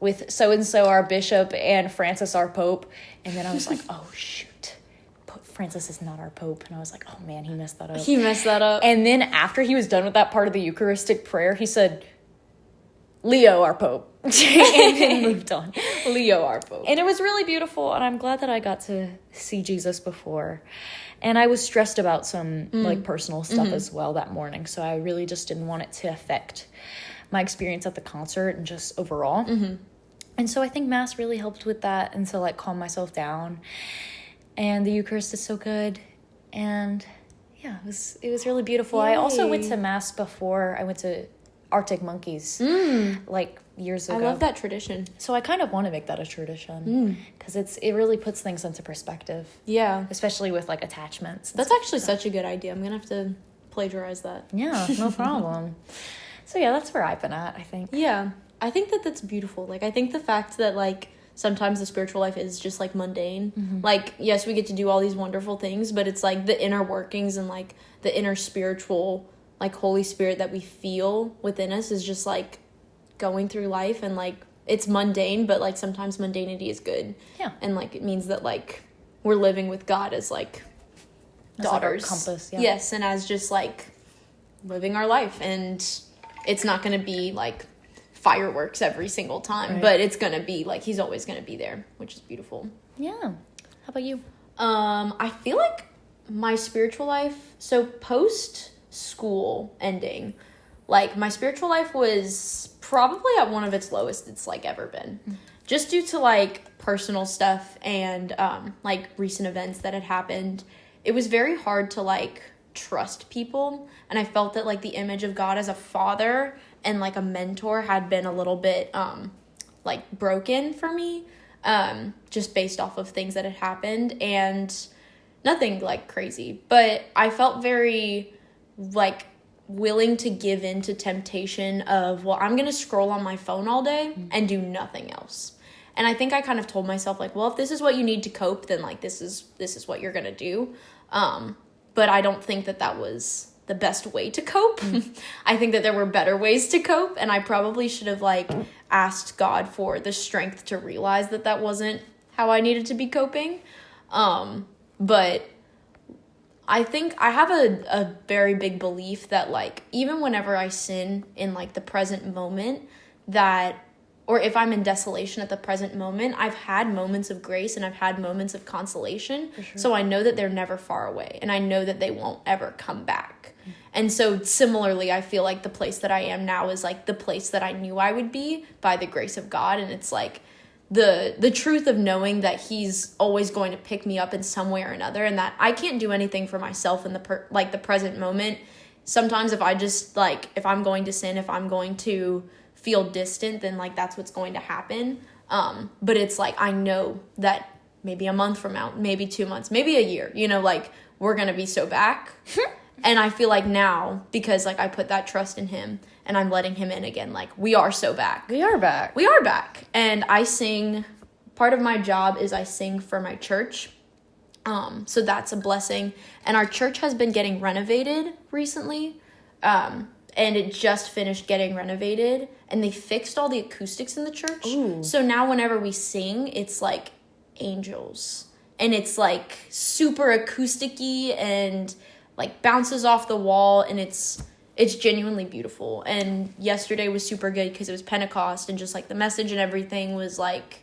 with so-and-so our bishop and Francis our pope. And then I was like, oh, shoot. Francis is not our pope. And I was like, oh, man, he messed that up. And then after he was done with that part of the Eucharistic prayer, he said, Leo, our Pope. And then moved on. Leo, our Pope. And it was really beautiful, and I'm glad that I got to see Jesus before. And I was stressed about some like personal stuff as well that morning, so I really just didn't want it to affect my experience at the concert and just overall. And so I think Mass really helped with that, and to like calm myself down. And the Eucharist is so good, and yeah, it was really beautiful. Yay. I also went to Mass before I went to Arctic Monkeys like years ago. I love that tradition. So I kind of want to make that a tradition because it really puts things into perspective. Yeah, especially with like attachments. That's actually such a good idea. I'm gonna have to plagiarize that. Yeah, no problem. So yeah, that's where I've been at, I think. Yeah, I think that's beautiful. Like, I think the fact that like sometimes the spiritual life is just like mundane. Like, yes, we get to do all these wonderful things, but it's like the inner workings and like the inner spiritual like Holy Spirit that we feel within us is just like going through life, and like it's mundane, but like sometimes mundanity is good. Yeah. And like it means that like we're living with God as like daughters. Like our compass, yeah. Yes, and as just like living our life, and it's not going to be like fireworks every single time, but it's going to be like he's always going to be there, which is beautiful. Yeah. How about you? I feel like my spiritual life, so post school ending, like my spiritual life was probably at one of its lowest it's like ever been, just due to like personal stuff and like recent events that had happened. It was very hard to like trust people, and I felt that like the image of God as a father and like a mentor had been a little bit like broken for me, just based off of things that had happened, and nothing like crazy, but I felt very like willing to give in to temptation of, well, I'm gonna scroll on my phone all day and do nothing else. And I think I kind of told myself like, well, if this is what you need to cope, then like this is what you're gonna do. But I don't think that was the best way to cope. I think that there were better ways to cope, and I probably should have like asked God for the strength to realize that wasn't how I needed to be coping. But I think I have a very big belief that like even whenever I sin in like the present moment, that, or if I'm in desolation at the present moment, I've had moments of grace and I've had moments of consolation. Sure. So I know that they're never far away, and I know that they won't ever come back. And so similarly, I feel like the place that I am now is like the place that I knew I would be by the grace of God. And it's like the truth of knowing that he's always going to pick me up in some way or another, and that I can't do anything for myself in the present moment. Sometimes if I just like, if I'm going to sin, if I'm going to feel distant, then like that's what's going to happen. But it's like I know that maybe a month from now, maybe 2 months, maybe a year, you know, like we're gonna be so back. And I feel like now, because like I put that trust in him and I'm letting him in again, like we are so back. We are back. We are back. And I sing, part of my job is I sing for my church. So that's a blessing. And our church has been getting renovated recently. And it just finished getting renovated. And they fixed all the acoustics in the church. Ooh. So now whenever we sing, it's like angels. And it's like super acousticy and like bounces off the wall. And it's genuinely beautiful. And yesterday was super good because it was Pentecost. And just like the message and everything was like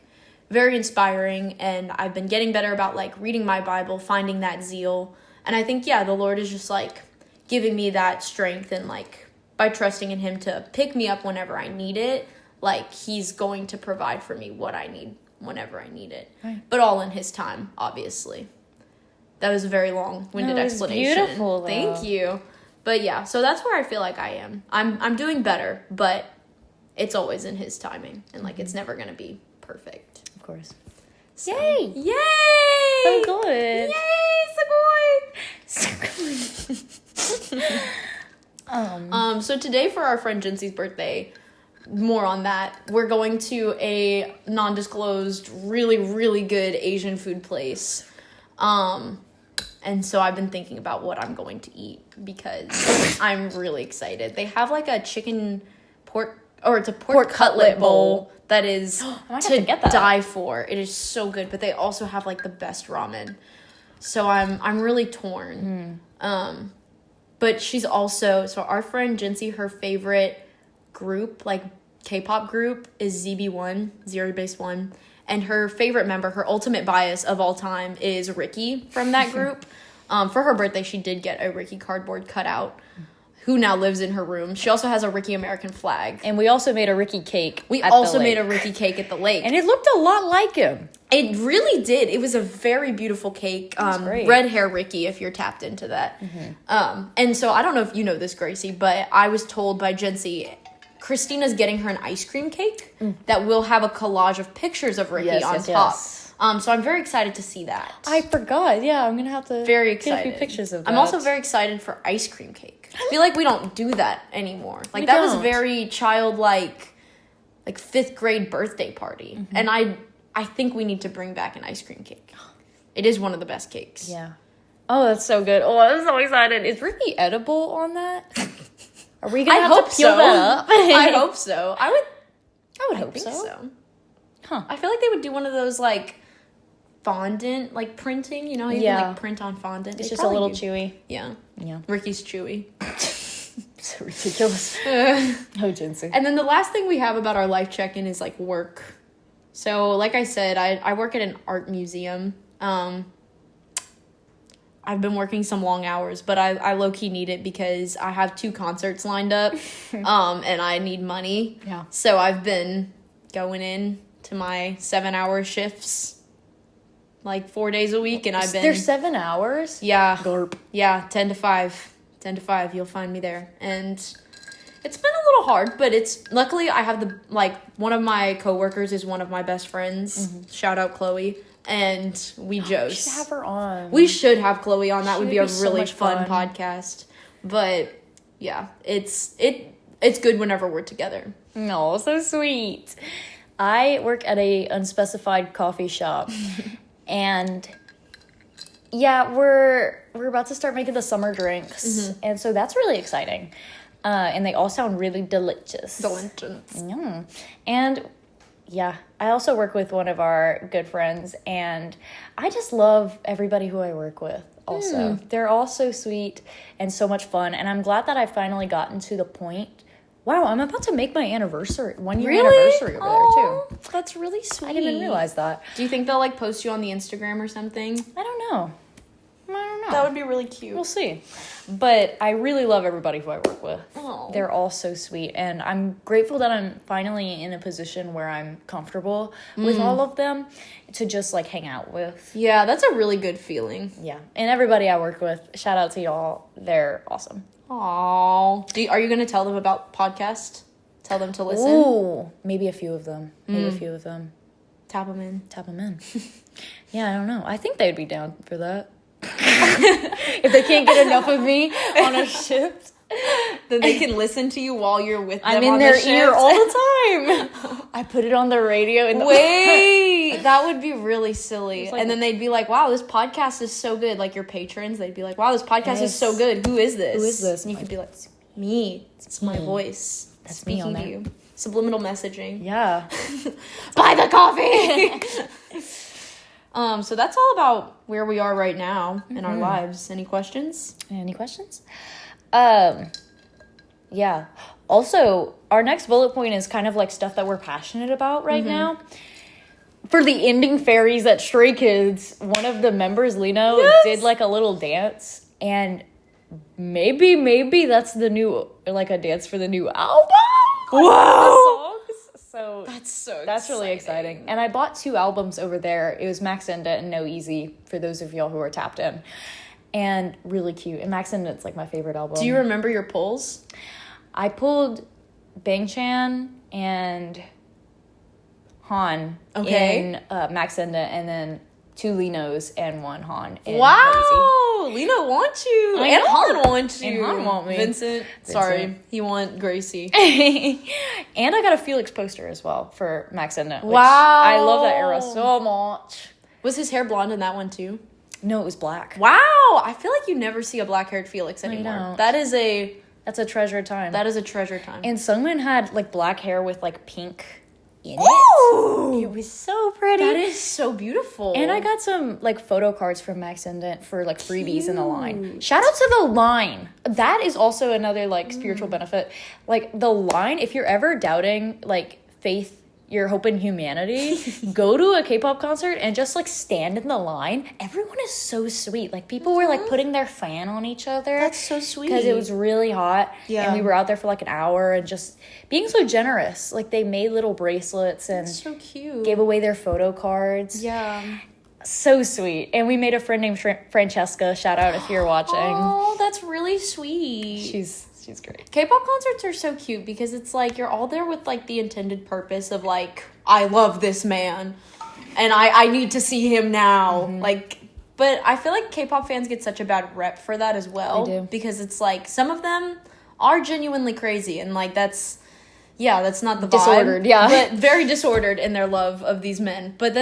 very inspiring. And I've been getting better about like reading my Bible, finding that zeal. And I think, yeah, the Lord is just like giving me that strength, and like by trusting in him to pick me up whenever I need it, like he's going to provide for me what I need whenever I need it. Right. But all in his time, obviously. That was a very long-winded explanation. Beautiful, though. Thank you. But yeah, so that's where I feel like I am. I'm doing better, but it's always in his timing, and like it's never gonna be perfect. Of course. So. Yay! Yay! So good. Yay! So good. Um, So today for our friend Jensie's birthday, more on that, we're going to a non-disclosed, really, really good Asian food place. And so I've been thinking about what I'm going to eat because I'm really excited. They have like a pork cutlet bowl that is to get that. die for. It is so good, but they also have like the best ramen. So I'm really torn. But she's also, so our friend Jensie, her favorite group, like K-pop group, is ZB1, Zero Base One. And her favorite member, her ultimate bias of all time, is Ricky from that group. For her birthday, she did get a Ricky cardboard cutout, who now lives in her room. She also has a Ricky American flag. and we also made a Ricky cake. We at the also made lake. a Ricky cake at the lake. And it looked a lot like him. It really did. It was a very beautiful cake. Great. Red hair Ricky, if you're tapped into that. And so I don't know if you know this, Gracie, but I was told by Jensie, Christina's getting her an ice cream cake that will have a collage of pictures of Ricky on top. Yes. So I'm very excited to see that. I forgot. Yeah, I'm gonna have to Very get a excited. few pictures of that. I'm also very excited for ice cream cake. I feel like we don't do that anymore. Like We that was don't. very childlike, like 5th grade birthday party. And I think we need to bring back an ice cream cake. It is one of the best cakes. Yeah. Oh, that's so good. Oh, I'm so excited. Is Ricky edible on that? Are we gonna I have hope to peel so. that up? I hope so. I would I hope think so. so. Huh. I feel like they would do one of those like fondant, like printing. You know, you Yeah. can like print on fondant. It's They'd just a little probably chewy. Yeah. Yeah. Ricky's chewy. So ridiculous. Oh, Jensie. And then the last thing we have about our life check-in is like work. So like I said, I work at an art museum. I've been working some long hours, but I low-key need it because I have 2 concerts lined up, and I need money. Yeah. So I've been going in to my 7-hour shifts, like 4 days a week, and I've been... There's 7 hours? Yeah. Garp. Yeah, 10 to 5. 10 to 5, you'll find me there. And it's been a little hard, but it's... Luckily, I have one of my coworkers is one of my best friends. Shout out Chloe. And we We just... should have her on. We should have Chloe on. That would be a so really much fun fun. podcast. But yeah, it's good whenever we're together. Oh, so sweet. I work at a unspecified coffee shop, and yeah, we're about to start making the summer drinks, and so that's really exciting. And they all sound really delicious. Delicious. Mm. And yeah, I also work with one of our good friends, and I just love everybody who I work with. Also, they're all so sweet and so much fun, and I'm glad that I've finally gotten to the point. Wow, I'm about to make my anniversary, 1-year anniversary over there too. That's really sweet. I didn't even realize that. Do you think they'll like post you on the Instagram or something? I don't know. That would be really cute. We'll see. But I really love everybody who I work with. Aw. They're all so sweet. And I'm grateful that I'm finally in a position where I'm comfortable with all of them to just like hang out with. Yeah, that's a really good feeling. Yeah. And everybody I work with, shout out to y'all. They're awesome. Aww. Are you going to tell them about podcast? Tell them to listen. Ooh, maybe a few of them. Tap them in. Yeah, I don't know. I think they'd be down for that. If they can't get enough of me on a shift. Then they can listen to you while you're with them. I'm in their ear all the time. I put it on the radio. Wait, that would be really silly. Like, and then they'd be like, wow, this podcast is so good. Like your patrons, they'd be like, wow, this podcast is so good. Who is this? Who is this? And you could be like, it's me. It's my voice. That's speaking me on to there. you. Subliminal messaging. Yeah. Buy the coffee. So that's all about where we are right now in our lives. Any questions? Yeah. Also, our next bullet point is kind of like stuff that we're passionate about right now. For the ending fairies at Stray Kids, one of the members, Lino, did like a little dance, and maybe that's the new, like a dance for the new album. Whoa! So that's really exciting. And I bought 2 albums over there. It was Max Enda and No Easy, for those of y'all who are tapped in. And really cute. And Max Enda, it's like my favorite album. Do you remember your pulls? I pulled Bang Chan and Han in Max Enda, and then 2 Linos and 1 Han. Wow! Lino wants you. I and know. Han wants you. And Han want me. Vincent. Sorry. He want Gracie. And I got a Felix poster as well for Max Enda. Wow. I love that era so much. Was his hair blonde in that one too? No, it was black. Wow! I feel like you never see a black-haired Felix anymore. don't. That's a treasure time. That is a treasure time. And Sungmin had like black hair with like pink in Ooh! it. It was so pretty. That is so beautiful. And I got some like photo cards from Max Enda for like freebies in the line. Shout out to the line. That is also another like spiritual benefit. Like the line, if you're ever doubting like faith, your hope in humanity, go to a K-pop concert and just like stand in the line. Everyone is so sweet. Like people were like putting their fan on each other. That's so sweet. Because it was really hot. Yeah. And we were out there for like an hour and just being so generous. Like they made little bracelets and That's so cute. gave away their photo cards. Yeah. So sweet. And we made a friend named Francesca. Shout out if you're watching. Oh, that's really sweet. She's great. K-pop concerts are so cute because it's like you're all there with like the intended purpose of like, I love this man and I need to see him now. Like, but I feel like K-pop fans get such a bad rep for that as well. They do. Because it's like some of them are genuinely crazy and like that's not the vibe. Disordered, yeah. But very disordered in their love of these men. But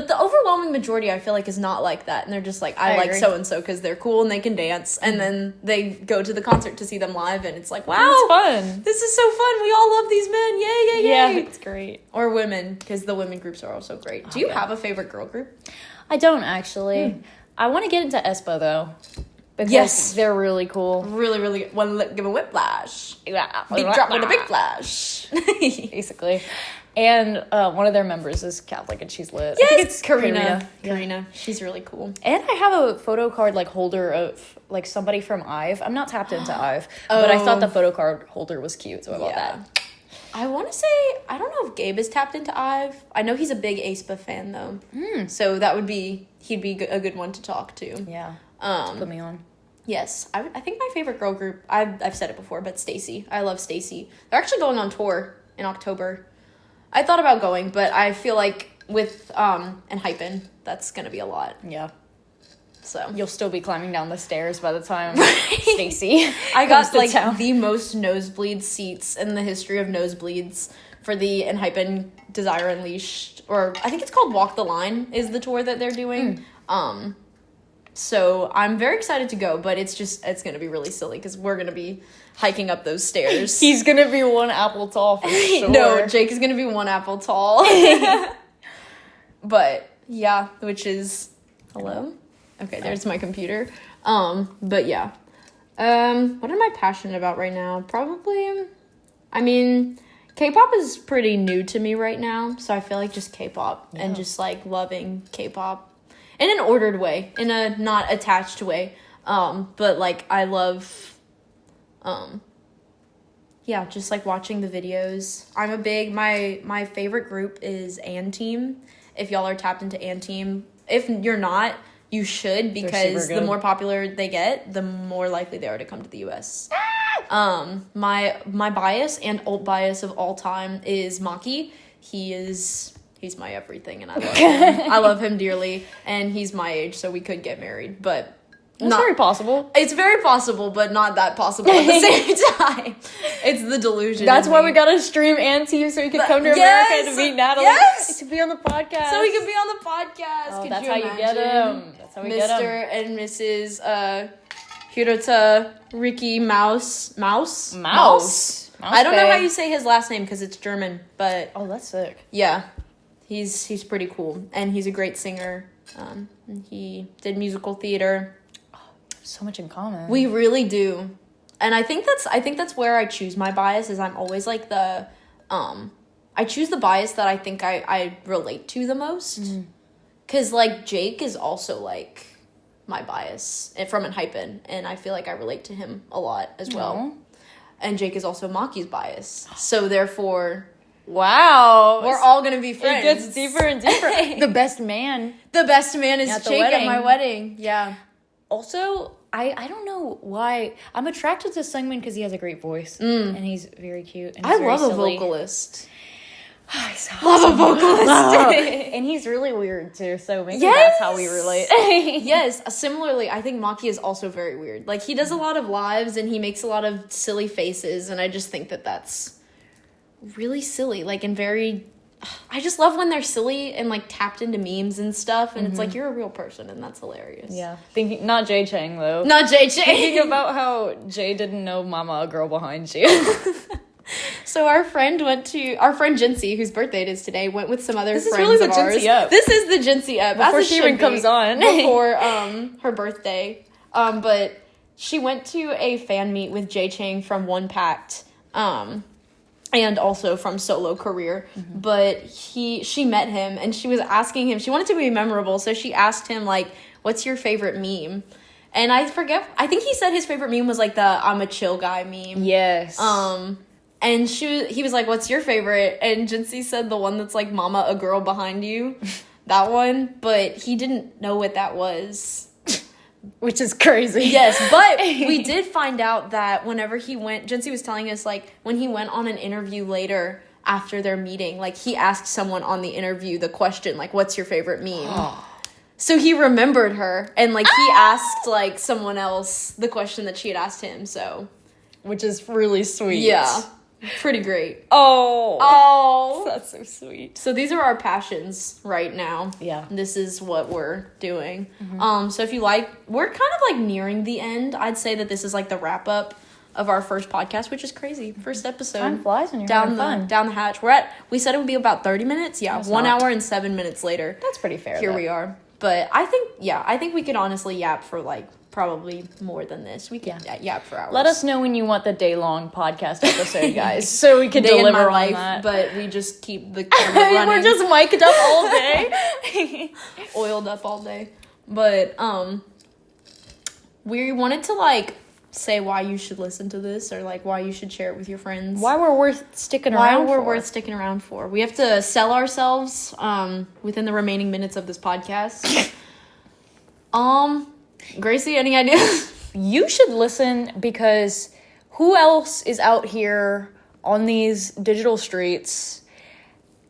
the overwhelming majority, I feel like, is not like that. And they're just like, I like agree. so-and-so because they're cool and they can dance. And then they go to the concert to see them live. And it's like, wow. It's fun. This is so fun. We all love these men. Yay, yay, yay. Yeah, it's great. Or women, because the women groups are also great. Do you have a favorite girl group? I don't actually. I want to get into aespa though. Because Yes. they're really cool. Really, really good. One lip, give a whiplash. Yeah. Big drop with a big flash. Basically. And one of their members is Catholic and she's lit. Yes, I think it's Karina. Yeah. Karina. She's really cool. And I have a photo card like holder of like somebody from IVE. I'm not tapped into IVE, but I thought the photo card holder was cute, so I bought that. I want to say, I don't know if Gabe is tapped into IVE. I know he's a big aespa fan though. So he'd be a good one to talk to. Yeah. Put me on. Yes, I think my favorite girl group, I've said it before, but Stacy. I love Stacy. They're actually going on tour in October. I thought about going, but I feel like with and Hypen, that's gonna be a lot. Yeah. So You'll still be climbing down the stairs by the time Stacy I got like town. the most nosebleed seats in the history of nosebleeds for the Hypen Desire Unleashed, or I think it's called Walk the Line is the tour that they're doing. So I'm very excited to go, but it's gonna be really silly because we're gonna be hiking up those stairs. He's gonna be one apple tall for sure. No, Jake is gonna be one apple tall. But yeah, which is hello. Okay, there's my computer. But yeah. What am I passionate about right now? Probably, I mean, K-pop is pretty new to me right now, so I feel like just K-pop and just like loving K-pop in an ordered way, in a not attached way. But like I love, yeah, just like watching the videos. I'm a big, my favorite group is Anteam. If y'all are tapped into Anteam, if you're not, you should, because the more popular they get, the more likely they are to come to the US. My bias and alt bias of all time is Maki. He's my everything, and I love him. I love him dearly, and he's my age, so we could get married, but it's very possible. It's very possible, but not that possible at the same time. It's the delusion. That's why we gotta stream Auntie so we could come to America to meet Natalie. Yes! To be on the podcast. So we could be on the podcast. Oh, that's how you get him. That's how we get him. Mr. and Mrs. Hirota Ricky Mouse. I don't know how you say his last name because it's German, but... Oh, that's sick. Yeah. He's pretty cool, and he's a great singer. He did musical theater. So much in common. We really do. And I think that's where I choose my bias, is I'm always like the I choose the bias that I think I relate to the most. Cause like Jake is also like my bias from Enhypen, and I feel like I relate to him a lot as well. Aww. And Jake is also Maki's bias. So therefore, wow, we're all gonna be friends. It gets deeper and deeper. The best man is Jake at my wedding. Yeah. Also, I don't know why I'm attracted to Sungmin because he has a great voice and he's very cute. And he's love silly. A vocalist. Love a vocalist. And he's really weird too, so maybe that's how we relate. Yes, similarly, I think Maki is also very weird. Like, he does a lot of lives and he makes a lot of silly faces, and I just think that that's really silly. Like, and very... I just love when they're silly and like tapped into memes and stuff, and it's like, you're a real person, and that's hilarious. Yeah, thinking not Jay Chang though. Not Jay Chang. Thinking about how Jay didn't know "Mama, a girl behind you." So our friend Jensie, whose birthday it is today, went with some other friends of ours. This is really the Jensie up. This is the Jensie up Before she even comes on. Before her birthday, but she went to a fan meet with Jay Chang from One Pact. And also from Solo Career, but she met him, and she was asking him, she wanted to be memorable, so she asked him, like, what's your favorite meme? And I forget, I think he said his favorite meme was, like, the I'm a chill guy meme. Yes. And he was like, what's your favorite? And Jensie said the one that's, like, Mama, a girl behind you. That one, but he didn't know what that was. Which is crazy. Yes, but we did find out that whenever he went, Jensie was telling us, like, when he went on an interview later after their meeting, like, he asked someone on the interview the question, like, what's your favorite meme? So he remembered her, and, like, he asked, like, someone else the question that she had asked him, so. Which is really sweet. Yeah. Pretty great. Oh. That's so sweet. So these are our passions right now. Yeah. This is what we're doing. So if you like, we're kind of like nearing the end. I'd say that this is like the wrap up of our first podcast, which is crazy. First episode. Time flies when you're having fun. Down the hatch. We said it would be about 30 minutes. Yeah. 1 hour and 7 minutes later. That's pretty fair. Here we are. But I think we could honestly yap for like probably more than this. We could yap for hours. Let us know when you want the day-long podcast episode, guys, so we can deliver on that. But we just keep the camera running. We're just mic'd up all day. Oiled up all day. But, we wanted to, like, say why you should listen to this, or, like, why you should share it with your friends. Why we're worth sticking around for. We have to sell ourselves, within the remaining minutes of this podcast. Gracie, any ideas? You should listen, because who else is out here on these digital streets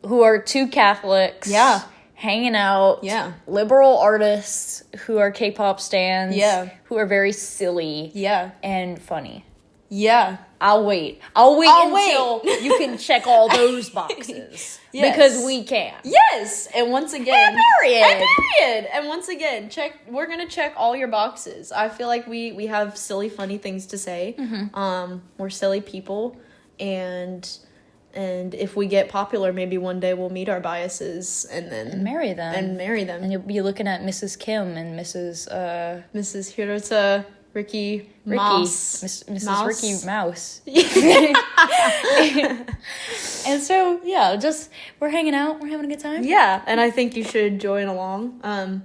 who are two Catholics? Yeah. Hanging out. Yeah. Liberal artists who are K-pop stans. Yeah. Who are very silly. Yeah. And funny. Yeah. I'll wait until you can check all those boxes. Yes. Because we can. Yes. And once again. Period. And once again, we're going to check all your boxes. I feel like we have silly, funny things to say. We're silly people. And if we get popular, maybe one day we'll meet our biases and marry them. And you'll be looking at Mrs. Kim and Mrs. Hirota Ricky Mouse. Mrs. Mouse. Ricky Mouse. And so, yeah, we're hanging out. We're having a good time. Yeah, and I think you should join along.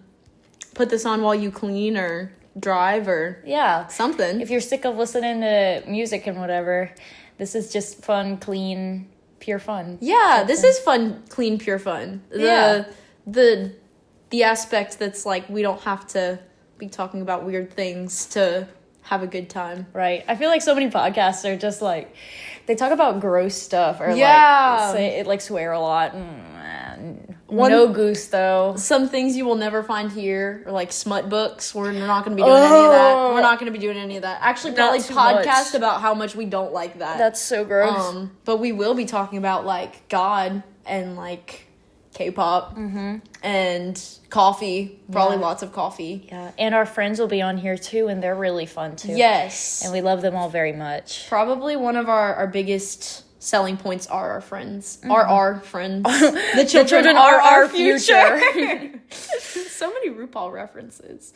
Put this on while you clean or drive or something. If you're sick of listening to music and whatever, this is just fun, clean, pure fun. Yeah, this is fun, clean, pure fun. The aspect that's like we don't have to be talking about weird things to have a good time. Right. I feel like so many podcasts are just like, they talk about gross stuff or like swear a lot. No gusto. Some things you will never find here are like smut books. We're not going to be doing any of that. We're not going to be doing any of that. Actually, probably podcast about how much we don't like that. That's so gross. But we will be talking about like God and like K-pop and coffee. Probably lots of coffee. Yeah, and our friends will be on here too, and they're really fun too. Yes. And we love them all very much. Probably one of our biggest selling points are our friends. Are our friends. The children are our future. So many RuPaul references.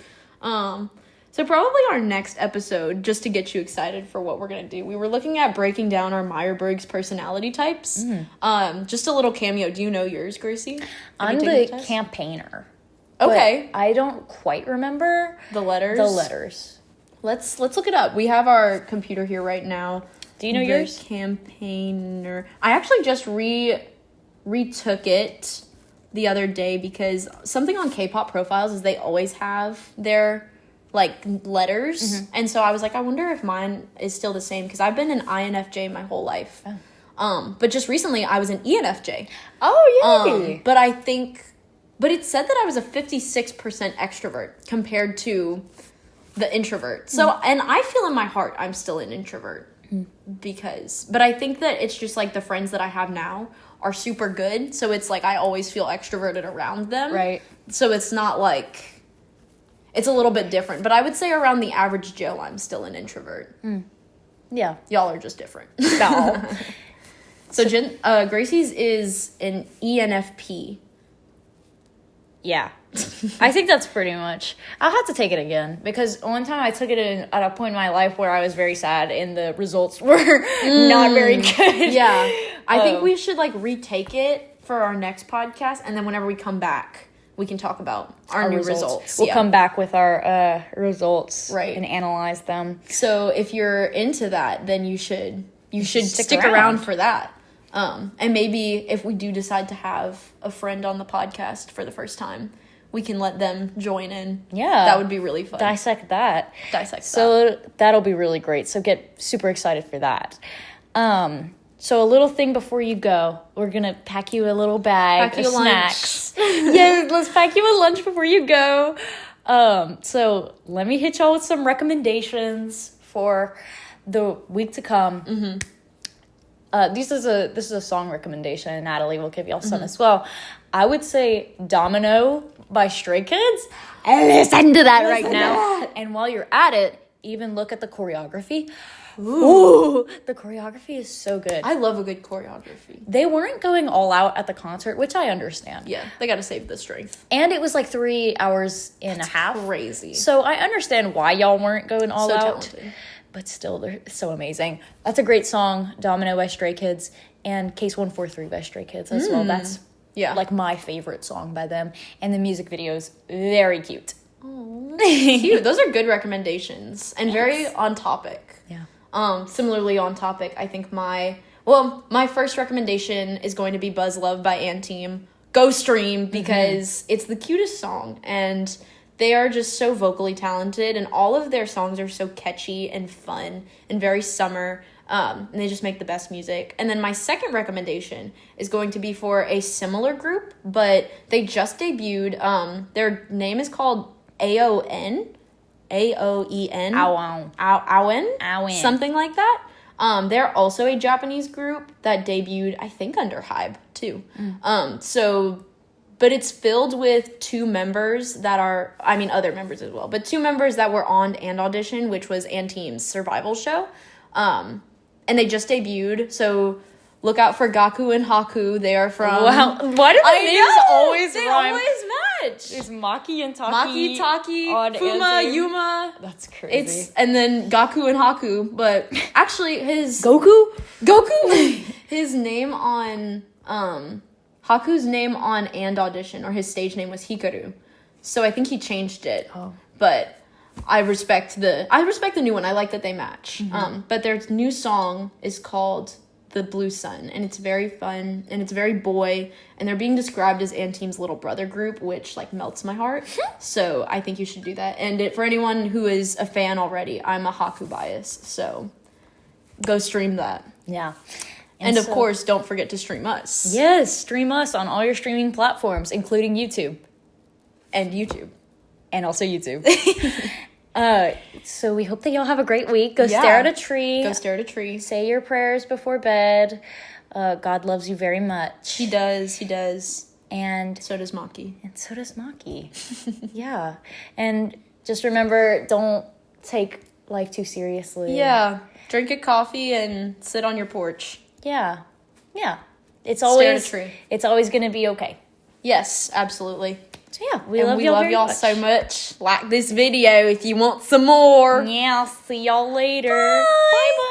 So probably our next episode, just to get you excited for what we're going to do, we were looking at breaking down our Myers-Briggs personality types. Just a little cameo. Do you know yours, Gracie? I'm the campaigner. Okay. I don't quite remember the letters. Let's look it up. We have our computer here right now. Do you know yours? Campaigner. I actually just retook it the other day because something on K-pop profiles is they always have their like letters, and so I was like, I wonder if mine is still the same because I've been an INFJ my whole life. But just recently I was an ENFJ. Oh yay! But it said that I was a 56% extrovert compared to the introvert. So and I feel in my heart I'm still an introvert but I think that it's just like the friends that I have now are super good, so it's like I always feel extroverted around them. Right. So it's not like. It's a little bit different, but I would say around the average Joe, I'm still an introvert. Yeah. Y'all are just different. No. So Gracie's is an ENFP. Yeah. I think that's pretty much. I'll have to take it again because one time I took it at a point in my life where I was very sad and the results were not very good. Yeah. I think we should like retake it for our next podcast, and then whenever we come back, we can talk about our new results. We'll come back with our results and analyze them. So if you're into that, then you should stick around for that. And maybe if we do decide to have a friend on the podcast for the first time, we can let them join in. Yeah. That would be really fun. Dissect that. So that'll be really great. So get super excited for that. So a little thing before you go, we're going to pack you a little bag of snacks. Yes, let's pack you a lunch before you go. So let me hit y'all with some recommendations for the week to come. This is a song recommendation, and Natalie will give y'all some as well. I would say Domino by Stray Kids. Listen to that right now. And while you're at it, even look at the choreography. Ooh, the choreography is so good. I love a good choreography. They weren't going all out at the concert, which I understand. Yeah, they got to save the strength. And it was like 3 hours and a half. Crazy. So I understand why y'all weren't going all out. Talented. But still, they're so amazing. That's a great song, Domino by Stray Kids, and Case 143 by Stray Kids as well. That's like my favorite song by them. And the music video is very cute. Oh, cute. Those are good recommendations and very on topic. Yeah. Similarly on topic, I think my first recommendation is going to be Buzz Love by Anteam. Go stream because it's the cutest song and they are just so vocally talented and all of their songs are so catchy and fun and very summer. And they just make the best music. And then my second recommendation is going to be for a similar group, but they just debuted. Their name is called AON. AOEN. Aoen. Something like that. They're also a Japanese group that debuted, I think, under Hybe, too. But it's filled with 2 members that are, other members as well, but 2 members that were on and audition, which was Anteam's survival show. And they just debuted, so look out for Gaku and Haku. They are from... Wow, why do the names always they rhyme? always match. There's Maki and Taki. Fuma, Yuma. That's crazy. And then Gaku and Haku, but actually his... Goku? His name on... Haku's name on and audition, or his stage name was Hikaru. So I think he changed it. Oh. But I respect the new one. I like that they match. But their new song is called the blue sun, and it's very fun, and it's very boy, and they're being described as Anteam's little brother group, which like melts my heart. So I think you should do that. And for anyone who is a fan already, I'm a Haku bias, so go stream that. Yeah. And of course, don't forget to stream us. Yes, stream us on all your streaming platforms, including YouTube. And YouTube. And also YouTube. So we hope that y'all have a great week. Go stare at a tree. Go stare at a tree. Say your prayers before bed. God loves you very much. He does. And so does Maki. And so does Maki. Yeah. And just remember, don't take life too seriously. Yeah. Drink a coffee and sit on your porch. Yeah. It's stare at a tree. It's always going to be okay. Yes, absolutely. So yeah, we love y'all so much. Like this video if you want some more. Yeah, I'll see y'all later. Bye. Bye.